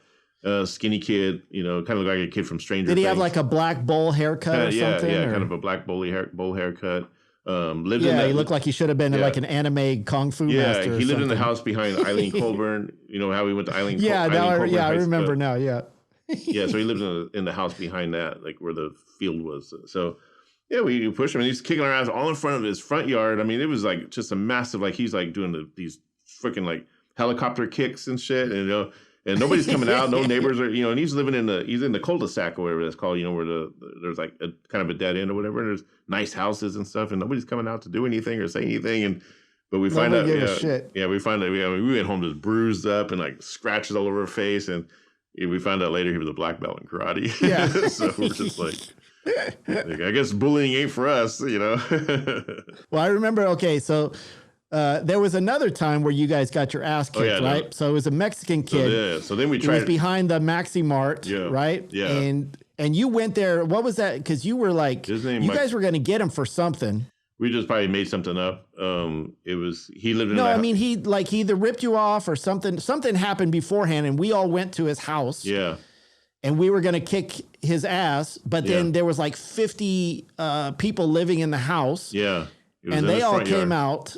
Skinny kid, kind of looked like a kid from Stranger Things. Did he have like a black bowl haircut or something? Yeah, kind of a black bowl haircut. He looked like he should have been like an anime kung fu master. Yeah, he lived in the house behind Eileen Colburn. You know how we went to Eileen. I remember now. Yeah. Yeah, so he lived in the house behind that, like where the field was. So yeah, we pushed him, and he's kicking our ass all in front of his front yard. I mean, it was like just a massive, like he's like doing these freaking like helicopter kicks and shit, and and nobody's coming out, no neighbors are, and he's living in the cul-de-sac or whatever that's called, where there's like a kind of a dead end or whatever, and there's nice houses and stuff, and nobody's coming out to do anything or say anything, but we find out, we find out, we went home just bruised up and like scratches all over our face, and we found out later he was a black belt in karate. Yeah. So we're just like, I guess bullying ain't for us, Well, I remember, so there was another time where you guys got your ass kicked, right? No. So it was a Mexican kid. So then we tried. It was behind the Maxi Mart, right? Yeah. And you went there. What was that? Because you were like, you guys were going to get him for something. We just probably made something up. It was he lived in. No, I mean he either ripped you off or something. Something happened beforehand, and we all went to his house. Yeah. And we were gonna kick his ass, but then there was like 50 people living in the house. Yeah. And they all came out.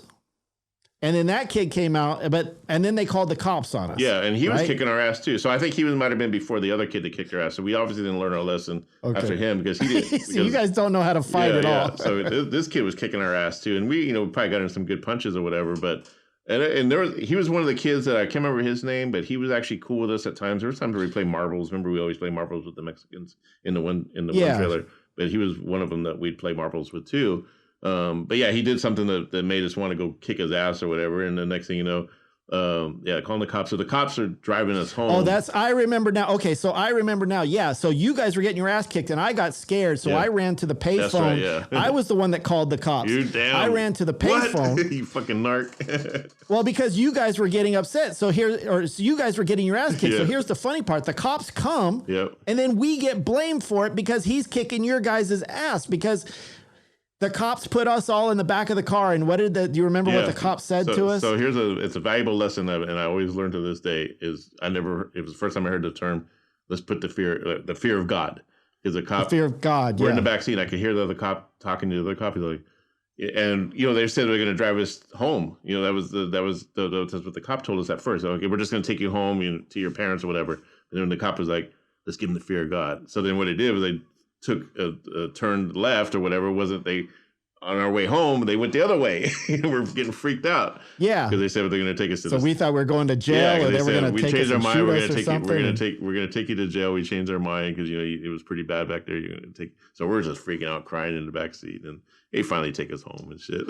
And then that kid came out, and then they called the cops on us. Yeah, and he was kicking our ass too. So I think he might have been before the other kid that kicked our ass. So we obviously didn't learn our lesson after him because he did. So you guys don't know how to fight at all. So this kid was kicking our ass too, and we probably got in some good punches or whatever. But he was one of the kids that I can't remember his name, but he was actually cool with us at times. There was times where we played marbles. Remember, we always play marbles with the Mexicans in the one trailer. But he was one of them that we'd play marbles with too. But yeah, he did something that made us want to go kick his ass or whatever. And the next thing you know, calling the cops. So the cops are driving us home. Oh, I remember now. Okay, so I remember now. Yeah, so you guys were getting your ass kicked, and I got scared, so I ran to the payphone. Right, yeah. I was the one that called the cops. You're down. I ran to the payphone. You fucking narc. Well, because you guys were getting upset. So you guys were getting your ass kicked. So here's the funny part: the cops come, and then we get blamed for it because he's kicking your guys' ass because. The cops put us all in the back of the car, and do you remember what the cops said to us? So it's a valuable lesson, and I always learn to this day it was the first time I heard the term, let's put the fear of God. Because the cop, the fear of God, we're in the back seat, I could hear the other cop talking to the other cop, he's like, and they said they're going to drive us home. That was what the cop told us at first. Okay, we're just going to take you home, to your parents or whatever. And then the cop was like, let's give them the fear of God. So then what they did was they took a turn left or whatever, on our way home, they went the other way. We're getting freaked out. Yeah. Because they said they're going to take us to we thought we were going to jail or they were going to take us and shoot us or something. We're going to take you to jail. We changed our mind because, it was pretty bad back there. So we're just freaking out, crying in the back seat. And they finally take us home and shit.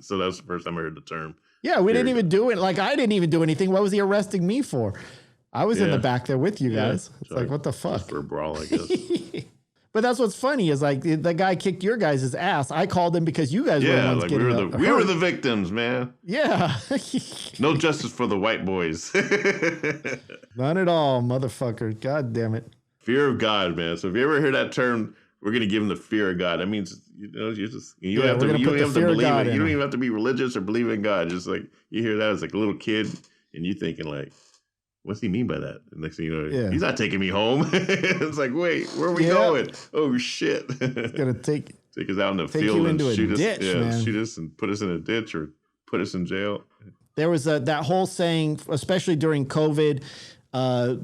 So that was the first time I heard the term. Yeah, we didn't even do it. Like, I didn't even do anything. What was he arresting me for? I was in the back there with you guys. It's like, what the fuck? For a brawl, I guess. But that's what's funny is like the guy kicked your guys' ass. I called him because you guys were the ones getting hurt. We were the victims, man. Yeah. No justice for the white boys. None at all, motherfucker. God damn it. Fear of God, man. So if you ever hear that term, we're going to give them the fear of God. That means, you don't have to believe it. You don't even have to be religious or believe in God. Just like you hear that as like a little kid and you thinking like, what's he mean by that? The next thing you know, he's not taking me home. It's like, wait, where are we going? Oh shit! It's gonna take us out in the field and shoot us. Shoot us and put us in a ditch or put us in jail. There was that whole saying, especially during COVID.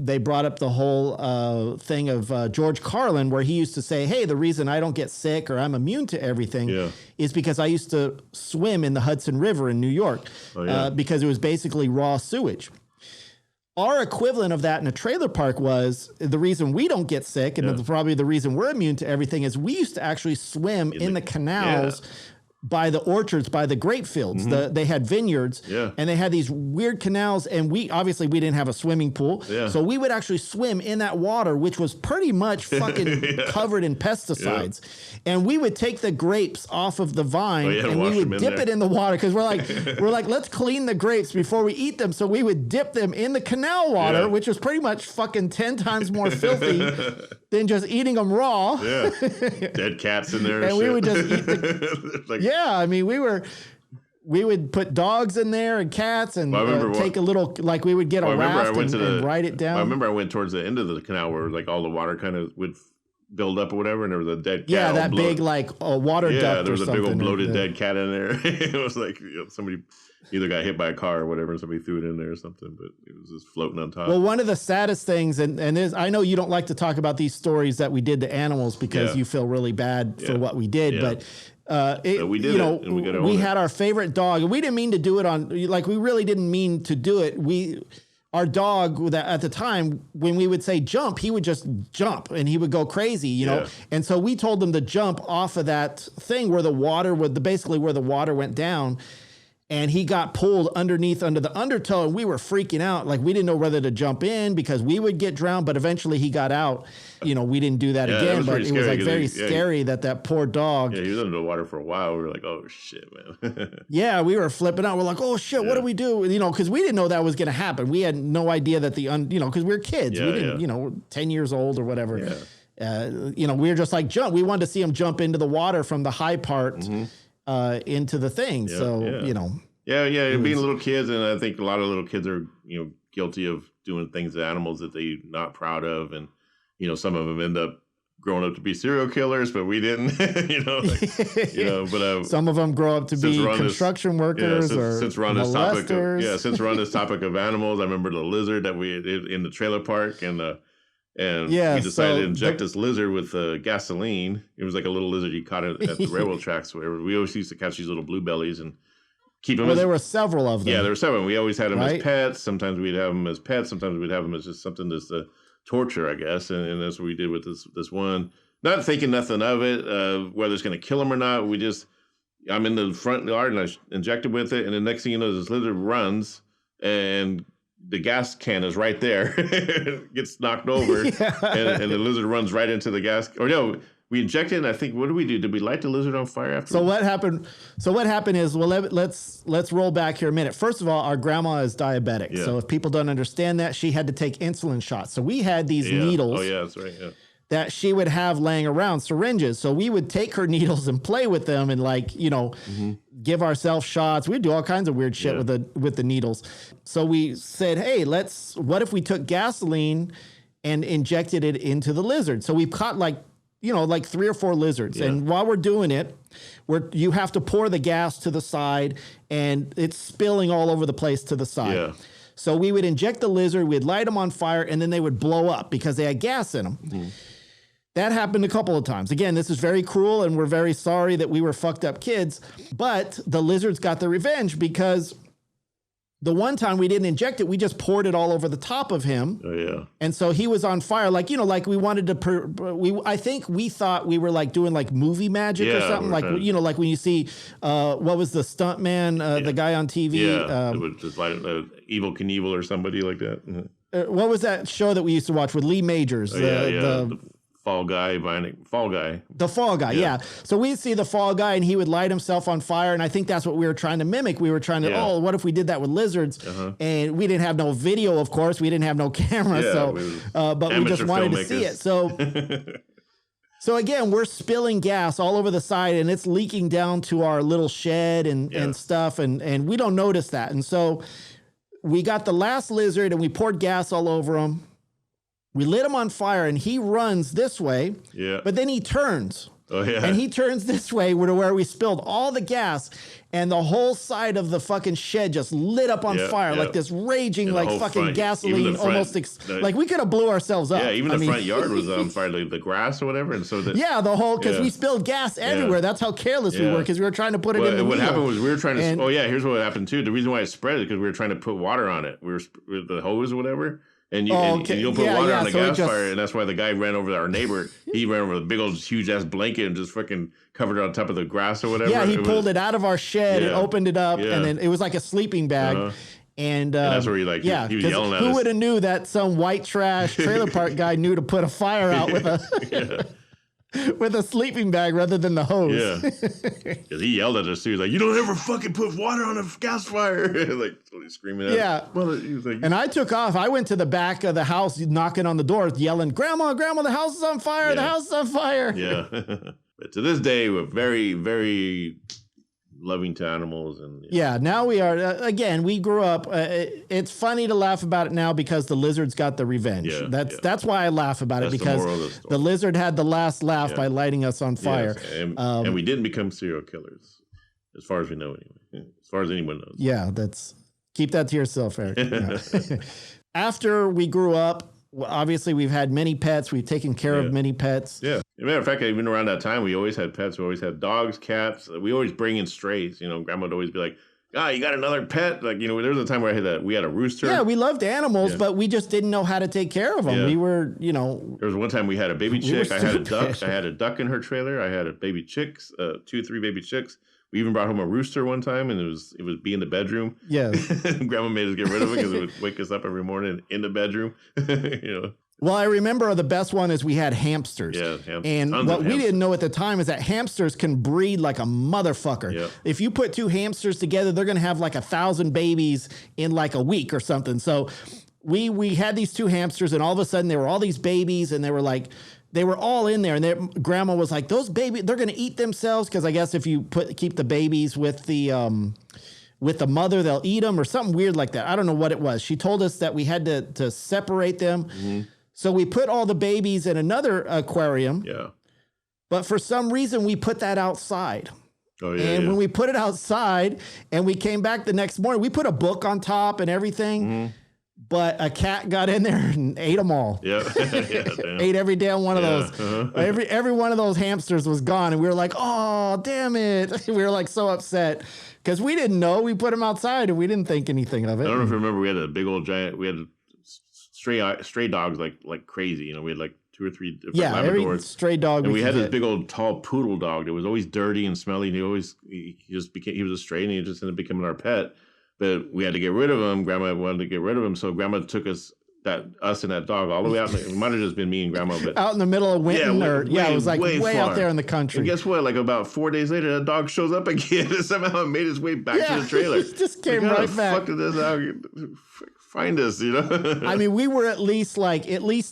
They brought up the whole thing of George Carlin, where he used to say, "Hey, the reason I don't get sick or I'm immune to everything is because I used to swim in the Hudson River in New York because it was basically raw sewage." Our equivalent of that in a trailer park was the reason we don't get sick, and probably the reason we're immune to everything is we used to actually swim in the canals by the orchards, by the grape fields. They had vineyards, and they had these weird canals, and we didn't have a swimming pool, so we would actually swim in that water, which was pretty much fucking covered in pesticides. And we would take the grapes off of the vine, and we would dip it in the water because we're like, let's clean the grapes before we eat them. So we would dip them in the canal water, which was pretty much fucking 10 times more filthy than just eating them raw. Dead cats in there, and we would just eat the. I mean, we would put dogs in there and cats and take a little, like we would get a raft and write it down. I remember I went towards the end of the canal where like all the water kind of would build up or whatever, and there was a dead cat. Yeah, that big like water duct. Yeah, there was a big old bloated dead cat in there. It was like somebody either got hit by a car or whatever, and somebody threw it in there or something, but it was just floating on top. Well, one of the saddest things, and I know you don't like to talk about these stories that we did to animals because you feel really bad for what we did, but we did we had our favorite dog, and we didn't mean to do it we really didn't mean to do it. Our dog at the time, when we would say jump, he would just jump and he would go crazy, you know? And so we told him to jump off of that thing where the water basically where the water went down. And he got pulled under the undertow, and we were freaking out. Like, we didn't know whether to jump in because we would get drowned, but eventually he got out. We didn't do that again, but it was like very scary that poor dog. Yeah, he was under the water for a while. We were like, oh shit, man. Yeah, we were flipping out. We're like, oh shit, what do we do? Because we didn't know that was going to happen. We had no idea that because we were kids. We didn't, 10 years old or whatever. Yeah. We were just like, jump. We wanted to see him jump into the water from the high part. into the thing. Yeah, So, yeah. you know. Yeah. Being little kids, and I think a lot of little kids are, guilty of doing things to animals that they're not proud of, and some of them end up growing up to be serial killers, but we didn't. But some of them grow up to be construction workers or since we're on this topic, molesters. since we're on this topic of animals, I remember the lizard that we in the trailer park, and we decided to inject this lizard with gasoline. It was like a little lizard you caught at the railroad tracks. Where we always used to catch these little blue bellies and keep them. Well, there were several of them. Yeah, there were several. We always had them as pets. Sometimes we'd have them as pets. Sometimes we'd have them as just something that's the torture, I guess. And that's what we did with this one. Not thinking nothing of it, whether it's going to kill him or not. I'm in the front yard and I injected with it. And the next thing you know, this lizard runs and the gas can is right there. Gets knocked over. And the lizard runs right into the gas. Or no, we injected, and I think, what did we do? Did we light the lizard on fire after? So what happened is, well, let's roll back here a minute. First of all, our grandma is diabetic. Yeah. So if people don't understand that, she had to take insulin shots. So we had these needles. Oh, yeah, that's right, yeah. That she would have laying around, syringes. So we would take her needles and play with them and give ourselves shots. We'd do all kinds of weird shit with the needles. So we said, hey, what if we took gasoline and injected it into the lizard? So we caught like 3 or 4 lizards. Yeah. And while we're doing it, you have to pour the gas to the side and it's spilling all over the place to the side. Yeah. So we would inject the lizard, we'd light them on fire, and then they would blow up because they had gas in them. Mm-hmm. That happened a couple of times. Again, this is very cruel, and we're very sorry that we were fucked up kids. But the lizards got their revenge because the one time we didn't inject it, we just poured it all over the top of him. Oh, yeah. And so he was on fire. Like we wanted to, I think we thought we were like doing like movie magic or something. Like, like when you see, what was the stunt man, the guy on TV? Yeah, it was just like Evel Knievel or somebody like that. Mm-hmm. What was that show that we used to watch with Lee Majors? The Fall Guy. The Fall Guy, yeah. So we'd see the Fall Guy and he would light himself on fire. And I think that's what we were trying to mimic. We were trying to, what if we did that with lizards? Uh-huh. And we didn't have no video, of course. We didn't have no camera. But we just wanted to see it. So again, we're spilling gas all over the side and it's leaking down to our little shed and stuff. And we don't notice that. And so we got the last lizard and we poured gas all over him. We lit him on fire and he runs this way, but then he turns. Oh, yeah. And he turns this way to where we spilled all the gas and the whole side of the fucking shed just lit up on fire like this raging like fucking gasoline almost like we could have blew ourselves up. Yeah, even the front yard was on fire, like the grass or whatever. And so the whole, because we spilled gas everywhere. That's how careless we were because we were trying to put it in the What wheel. happened was we were trying to, here's what happened too. The reason why it spread is because we were trying to put water on it. We were with the hose or whatever. And you don't put water on a gas fire, and that's why the guy ran over our neighbor. He ran over the big old huge ass blanket and just freaking covered it on top of the grass or whatever. Yeah, he pulled it out of our shed and opened it up, and then it was like a sleeping bag. Uh-huh. And that's where he was yelling at us. Who would have knew that some white trash trailer park guy knew to put a fire out with a with a sleeping bag rather than the hose? Yeah, because he yelled at us too. He was like, "You don't ever fucking put water on a gas fire!" Like totally screaming at us. Well, he was like, and I took off. I went to the back of the house, knocking on the door, yelling, "Grandma, Grandma, the house is on fire! The house is on fire!" Yeah. But to this day, we're very, very loving to animals, and now we are again. We grew up. It's funny to laugh about it now because the lizards got the revenge. That's why I laugh about it, because the lizard had the last laugh by lighting us on fire. Yes. And we didn't become serial killers, as far as we know, anyway. As far as anyone knows. Yeah, keep that to yourself, Eric. After we grew up, obviously we've had many pets. We've taken care of many pets. Yeah. As a matter of fact, even around that time, we always had pets. We always had dogs, cats. We always bring in strays. Grandma would always be like, you got another pet? Like, there was a time where we had a rooster. Yeah, we loved animals, but we just didn't know how to take care of them. Yeah. We were, There was one time we had a baby chick. I had a duck. I had a duck in her trailer. I had a baby chicks, 2-3 baby chicks. We even brought home a rooster one time, and it was be in the bedroom. Yeah. Grandma made us get rid of it because it would wake us up every morning in the bedroom. Well, I remember the best one is we had hamsters. Yeah, hamsters. And what we didn't know at the time is that hamsters can breed like a motherfucker. Yep. If you put 2 hamsters together, they're going to have like 1,000 babies in like a week or something. So we had these 2 hamsters, and all of a sudden there were all these babies, and they they were all in there, and their grandma was like, "Those babies, they're gonna eat themselves." Because I guess if you keep the babies with the mother, they'll eat them or something weird like that. I don't know what it was. She told us that we had to separate them. Mm-hmm. So we put all the babies in another aquarium. Yeah. But for some reason, we put that outside. Oh, yeah. And when we put it outside and we came back the next morning, we put a book on top and everything. Mm-hmm. But a cat got in there and ate them all. Yeah, ate every damn one of those. Uh-huh. Every one of those hamsters was gone, and we were like, "Oh, damn it!" We were like so upset because we didn't know. We put them outside and we didn't think anything of it. I don't know if you remember, we had a big old giant. We had stray dogs like crazy. You know, we had like 2 or 3 different Labradors. Every stray dog. And we had this big old tall poodle dog that was always dirty and smelly. And he was a stray, and he just ended up becoming our pet. But we had to get rid of him. Grandma wanted to get rid of him, so Grandma took us and that dog all the way out. It might have just been me and Grandma, but out in the middle of Winton, it was like way out there in the country. And guess what? Like about 4 days later, that dog shows up again and somehow made his way back to the trailer. He just came right back. Fuck did this dog find us? You know. I mean, we were at least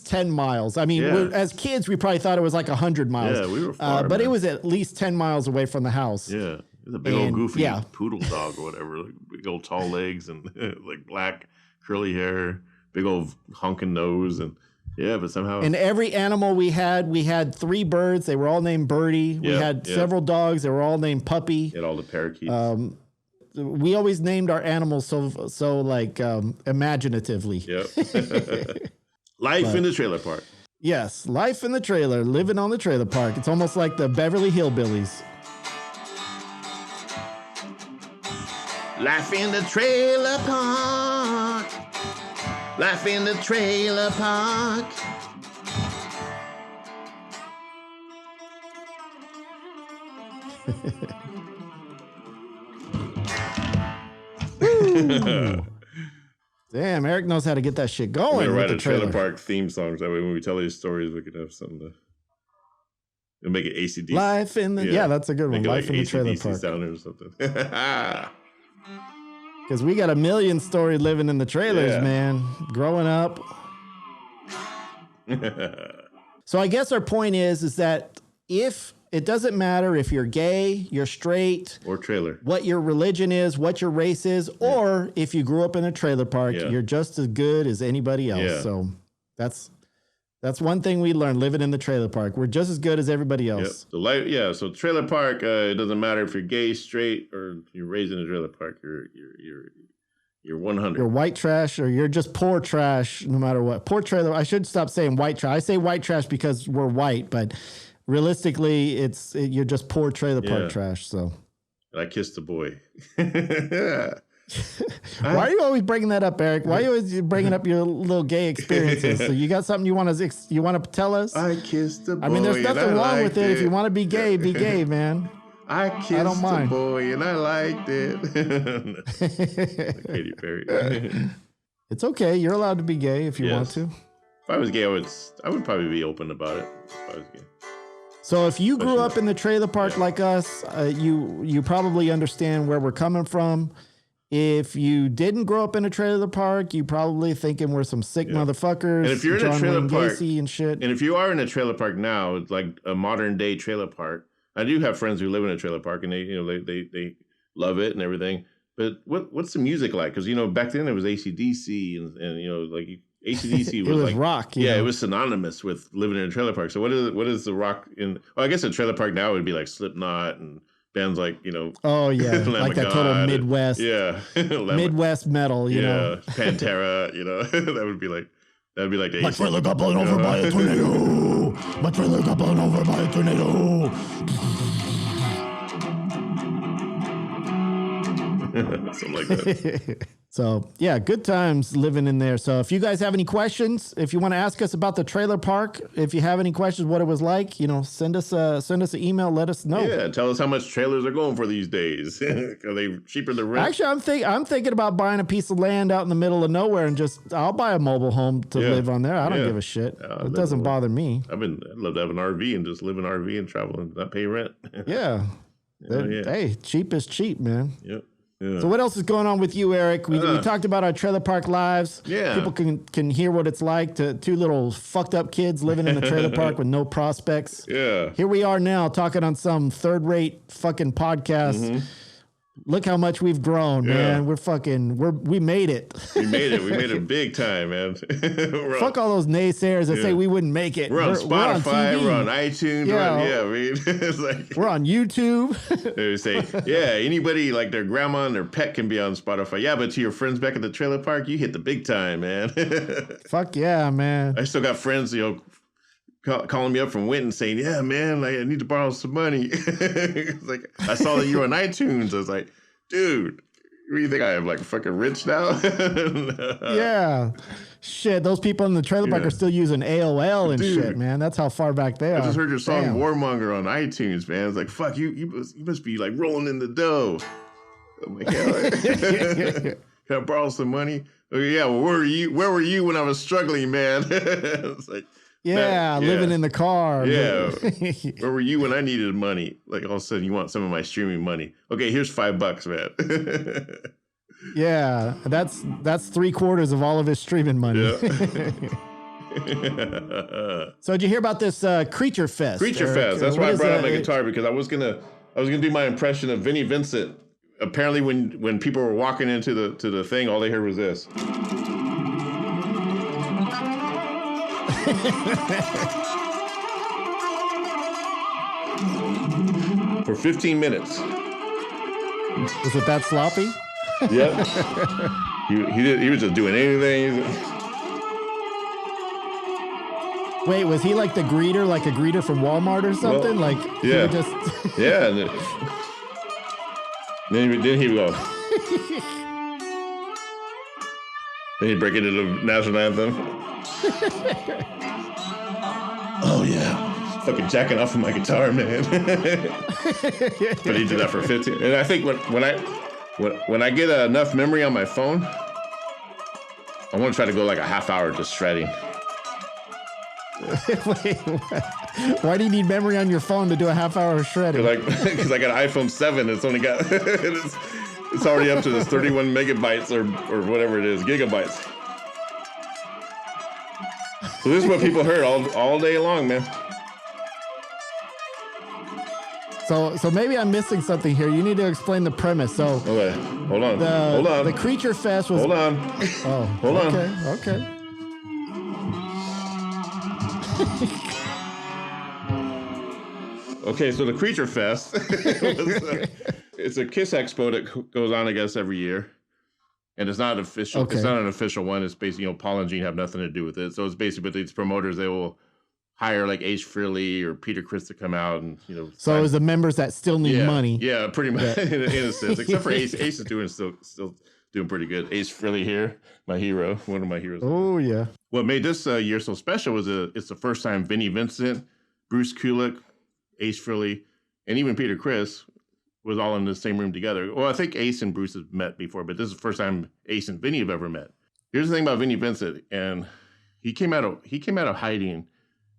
10 miles. I mean, as kids, we probably thought it was like 100 miles. Yeah, we were far, but it was at least 10 miles away from the house. Yeah. It was a big old goofy poodle dog or whatever, like big old tall legs and like black curly hair, big old honking nose, and but somehow. And every animal we had 3 birds. They were all named Birdie. We had several dogs. They were all named Puppy. And all the parakeets. We always named our animals so like imaginatively. Yep. Life in the trailer park. Yes, life in the trailer, living on the trailer park. It's almost like the Beverly Hillbillies. Life in the trailer park. Life in the trailer park. Damn, Eric knows how to get that shit going. We're gonna write a trailer park theme song. That way, when we tell these stories, we could have something to make it ACDC. Life in the that's a good one. Life in the trailer park. Sound or something. Because we got a million story living in the trailers, man. Growing up. So I guess our point is that if it doesn't matter if you're gay, you're straight, or trailer, what your religion is, what your race is, or if you grew up in a trailer park, you're just as good as anybody else. Yeah. So that's one thing we learned living in the trailer park. We're just as good as everybody else. Yep. So trailer park, it doesn't matter if you're gay, straight, or you're raised in a trailer park. You're 100. You're white trash, or you're just poor trash, no matter what. Poor trailer. I should stop saying white trash. I say white trash because we're white, but realistically, you're just poor trailer park trash. So. I kissed a boy. Why are you always bringing that up, Eric? Why are you always bringing up your little gay experiences? So you got something you want to tell us? I kissed a boy. I mean, there's nothing wrong with it. If you want to be gay, man. I kissed a boy and I liked it. Like Katy Perry. It's okay. You're allowed to be gay if you want to. If I was gay, I would probably be open about it. If I was gay. So if you grew up in the trailer park like us, you probably understand where we're coming from. If you didn't grow up in a trailer park, you probably thinking we're some sick motherfuckers. And if you're in a trailer park and shit. And if you are in a trailer park now, it's like a modern day trailer park. I do have friends who live in a trailer park and they love it and everything. But what's the music like? Because back then it was AC/DC and like AC/DC was like rock. It was synonymous with living in a trailer park. So what is the rock in? Well, I guess a trailer park now would be like Slipknot and bands like Oh yeah, like that total Midwest. Midwest metal. You know, Pantera. That would be like the my trailer got blown over by a tornado. My trailer got blown over by a tornado. Something like that. So yeah, good times living in there. So if you guys have any questions, if you want to ask us about the trailer park, if you have any questions, what it was like, send us an email. Let us know. Yeah, tell us how much trailers are going for these days. Are they cheaper to rent? Actually, I'm thinking about buying a piece of land out in the middle of nowhere and I'll buy a mobile home to live on there. I don't give a shit. It doesn't bother me. I'd love to have an RV and just live in an RV and travel and not pay rent. Yeah. Hey, cheap is cheap, man. Yep. Yeah. So what else is going on with you, Eric? We talked about our trailer park lives. Yeah. People can hear what it's like to two little fucked up kids living in the trailer park with no prospects. Yeah. Here we are now talking on some third-rate fucking podcast. Mm-hmm. Look how much we've grown, man. We made it. We made it. We made it big time, man. Fuck all those naysayers that say we wouldn't make it. We're on Spotify. We're on iTunes. Yeah. It's like we're on YouTube. They say, anybody like their grandma and their pet can be on Spotify. Yeah, but to your friends back at the trailer park, you hit the big time, man. Fuck yeah, man. I still got friends, calling me up from Winton saying, yeah, man, I need to borrow some money. It's like, I saw that you were on iTunes. I was like, dude, what do you think I am, like fucking rich now? Yeah. Shit, those people in the trailer park are still using AOL and shit, man. That's how far back they are. I just heard your song Warmonger on iTunes, man. It's like, fuck, you must be like rolling in the dough. I'm like, yeah. Can I borrow some money? Oh, yeah, well, where were you when I was struggling, man? It's like, living in the car. Yeah. Where were you when I needed money? Like all of a sudden you want some of my streaming money. Okay, here's $5, man. Yeah, that's 3/4 of all of his streaming money. Yeah. So did you hear about this Creature Fest? Creature Fest. That's why I brought out my guitar, because I was gonna do my impression of Vinnie Vincent. Apparently when people were walking into the thing, all they heard was this. For 15 minutes. Was it that sloppy? Yeah. He was just doing anything. Wait, was he like the greeter, like a greeter from Walmart or something? Well, like yeah. he would just Yeah. And then he would go. Then he'd break into the national anthem. Oh yeah, fucking jacking off of my guitar, man. But he did that for 15. And I think when I get enough memory on my phone, I want to try to go like a half hour just shredding. Wait, why do you need memory on your phone to do a half hour of shredding? Because I got an iPhone 7. It's only got it's already up to this 31 megabytes or whatever it is, gigabytes. So this is what people heard all day long, man. So maybe I'm missing something here. You need to explain the premise. So Okay, hold on. The Creature Fest was. Hold on. Oh, hold on. Okay. Okay, so the Creature Fest, it's a Kiss Expo that goes on, I guess, every year. And it's not official. Okay. It's not an official one. It's basically, Paul and Gene have nothing to do with it. So it's basically these promoters, they will hire like Ace Frehley or Peter Criss to come out and, So it was the members that still need money. Yeah, pretty much in a sense. Except for Ace. Ace is still doing pretty good. Ace Frehley here, my hero, one of my heroes. Oh, yeah. What made this year so special was it's the first time Vinnie Vincent, Bruce Kulick, Ace Frehley, and even Peter Criss was all in the same room together. Well, I think Ace and Bruce have met before, but this is the first time Ace and Vinnie have ever met. Here's the thing about Vinnie Vincent, and he came out of hiding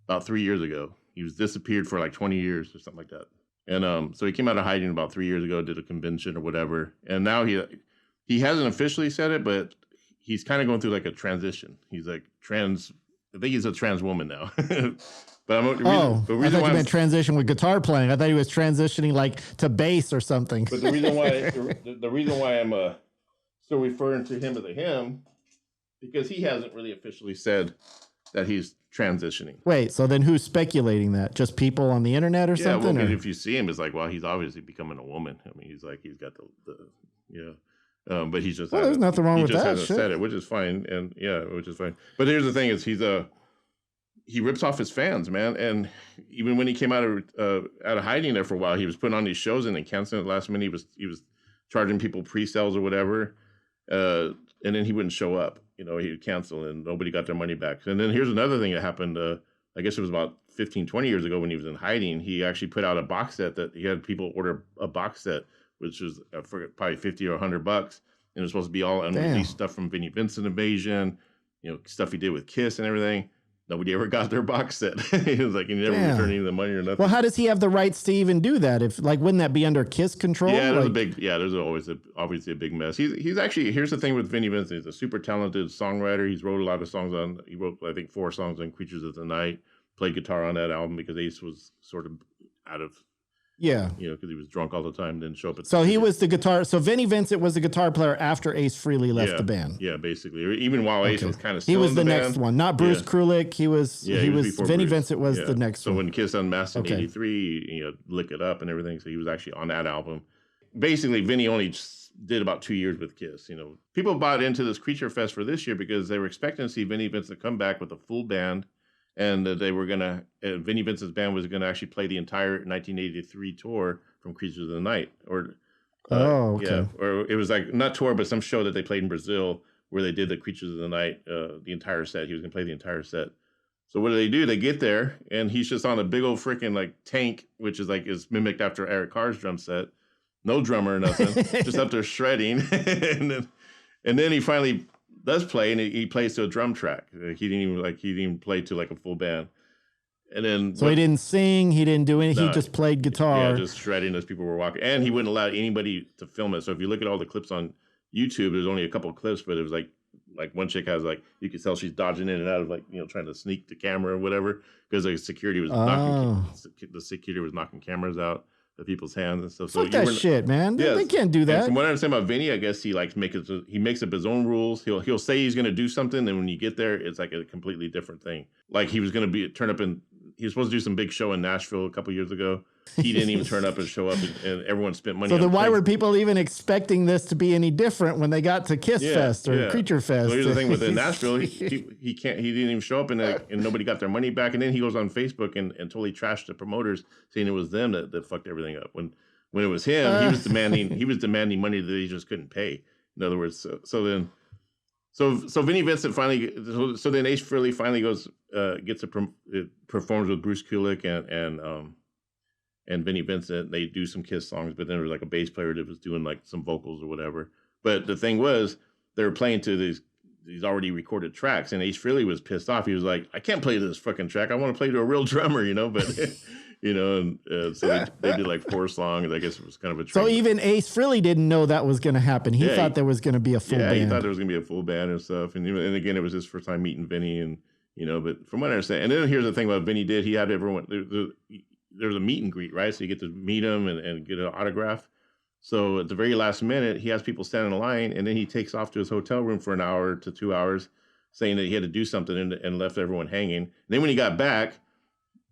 about 3 years ago. He was disappeared for like 20 years or something like that. And so he came out of hiding about 3 years ago, did a convention or whatever. And now he hasn't officially said it, but he's kind of going through like a transition. He's like I think he's a trans woman now. But I thought you meant transition with guitar playing. I thought he was transitioning like to bass or something. But the reason why I'm still referring to him as a him, because he hasn't really officially said that he's transitioning. Wait, so then who's speculating that? Just people on the internet or something? Well, if you see him, it's like, well, he's obviously becoming a woman. I mean, he's got the but he's just. There's nothing wrong with that. He just hasn't said it, which is fine, which is fine. But here's the thing: is he rips off his fans, man. And even when he came out of hiding there for a while, he was putting on these shows and then canceling at the last minute. He was charging people pre-sales or whatever, and then he wouldn't show up. He would cancel and nobody got their money back. And then here's another thing that happened. I guess it was about 15, 20 years ago when he was in hiding. He actually put out a box set that he had people order a box set, which was I forget, probably $50 or $100, and it was supposed to be all unreleased stuff from Vinnie Vincent Invasion, stuff he did with Kiss and everything. nobody ever got their box set. He was like, he never Damn. returned any of the money or nothing. Well, how does he have the rights to even do that? If like, wouldn't that be under Kiss control? Yeah, there's Like- there's always obviously a big mess. He's actually, here's the thing with Vinnie Vincent. He's a super talented songwriter. He's wrote a lot of songs he wrote, I think, 4 songs on Creatures of the Night, played guitar on that album because Ace was sort of out of, yeah. because he was drunk all the time, didn't show up at So he was the guitar. So Vinnie Vincent was the guitar player after Ace Frehley left the band. Yeah, basically. Even while Ace was kind of still He was in the band. next one, not Bruce Kulick. He was before Vinnie Bruce. Vincent was Yeah. the next So one. when Kiss unmasked in '83, Lick It Up and everything, so he was actually on that album. Basically, Vinnie only did about 2 years with Kiss. People bought into this Creature Fest for this year because they were expecting to see Vinnie Vincent come back with a full band, and they were gonna Vinnie Vincent's band was gonna actually play the entire 1983 tour from Creatures of the Night, or or it was like not tour, but some show that they played in Brazil where they did the Creatures of the Night, the entire set. He was gonna play the entire set. So what do? They get there, and he's just on a big old freaking like tank, which is mimicked after Eric Carr's drum set. No drummer or nothing, just up there shredding, and then he finally does play, and he plays to a drum track. He didn't even play to like a full band. And then So he didn't sing, he didn't do anything, he just played guitar. Yeah, just shredding as people were walking. And he wouldn't allow anybody to film it. So if you look at all the clips on YouTube, there's only a couple of clips, but it was like one chick has you could tell she's dodging in and out of trying to sneak the camera or whatever, because the security was knocking cameras out of people's hands and stuff. Fuck that shit, man. Yes. They can't do And that. from what I understand about Vinny, I guess he makes up his own rules. He'll say he's going to do something, and when you get there, it's like a completely different thing. Like he was going to he was supposed to do some big show in Nashville a couple years ago. He didn't even turn up and show up, and everyone spent money. So then on why tickets. were people even expecting this to be any different when they got to Kiss Fest or Creature Fest? So here's the thing with Nashville, he didn't even show up, and nobody got their money back. And then he goes on Facebook and totally trashed the promoters, saying it was them that fucked everything up. When it was him, he was demanding money that he just couldn't pay. In other words, so Vinnie Vincent finally, so then Ace Frehley finally goes, performs with Bruce Kulick and Vinnie Vincent. They do some Kiss songs, but then there was like a bass player that was doing like some vocals or whatever. But the thing was, they were playing to these already recorded tracks, and Ace Frehley was pissed off. He was like, I can't play this fucking track. I want to play to a real drummer, but so they did like 4 songs. I guess it was kind of a train. So even Ace Frehley didn't know that was going to happen. He thought there was going to be a full band. Yeah, he thought there was going to be a full band and stuff. And again, it was his first time meeting Vinny, and but from what I understand, and then here's the thing about Vinny did. He had everyone. There was a meet and greet, right? So you get to meet him and get an autograph. So at the very last minute, he has people stand in line, and then he takes off to his hotel room for an hour to 2 hours, saying that he had to do something and left everyone hanging. And then when he got back,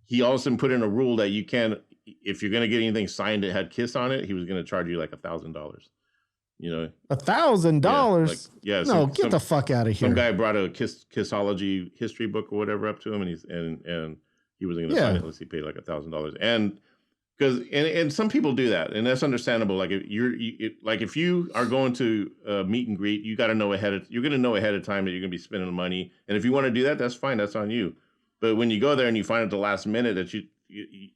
he also put in a rule that you can, if you're going to get anything signed that had Kiss on it, he was going to charge you like $1,000. $1,000? Yeah. No, get the fuck out of here. Some guy brought a Kissology history book or whatever up to him, and he wasn't going to sign it unless he paid like $1,000. And because some people do that, and that's understandable. Like if you are going to meet and greet, you're going to know ahead of time that you're going to be spending the money. And if you want to do that, that's fine. That's on you. But when you go there and you find at the last minute that you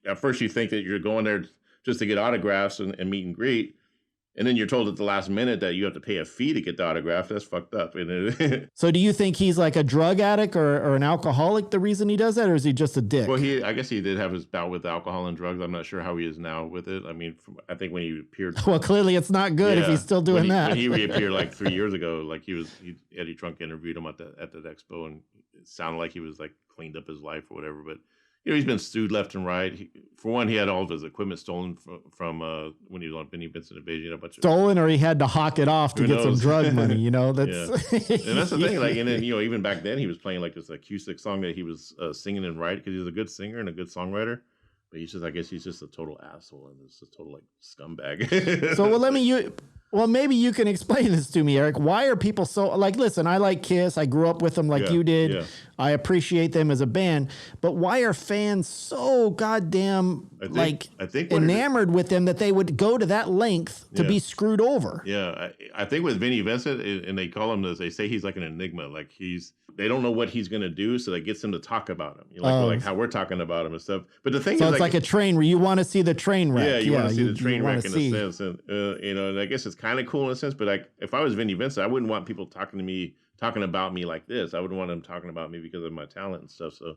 at first you think that you're going there just to get autographs and meet and greet, and then you're told at the last minute that you have to pay a fee to get the autograph, that's fucked up. So do you think he's like a drug addict or an alcoholic, the reason he does that, or is he just a dick? Well, I guess he did have his bout with alcohol and drugs. I'm not sure how he is now with it. I mean, I think when he appeared... Well, clearly it's not good if he's still doing that. When he reappeared like 3 years ago, like Eddie Trunk interviewed him at that expo, and it sounded like he was like cleaned up his life or whatever, but he's been sued left and right. For one, he had all of his equipment stolen from when he was on Vinnie Vincent Invasion. Stolen, or he had to hawk it off to get some drug money. That's and that's the thing. Like, and then even back then, he was playing like this acoustic song that he was singing and writing because he was a good singer and a good songwriter. But I guess he's just a total asshole and just a total like scumbag. So maybe you can explain this to me, Eric. Why are people so like? Listen, I like Kiss. I grew up with them like you did. Yeah. I appreciate them as a band. But why are fans so goddamn enamored with them that they would go to that length to be screwed over? Yeah, I think with Vinnie Vincent, and they call him this. They say he's like an enigma. Like they don't know what he's gonna do, so that gets them to talk about him. Like how we're talking about him and stuff. But the thing is, it's like a train where you want to see the train wreck. Yeah, you want to see the train wreck in a sense, and and I guess it's kind of cool in a sense. But if I was Vinnie Vincent, I wouldn't want people talking to me talking about me like this. I would want him talking about me because of my talent and stuff. So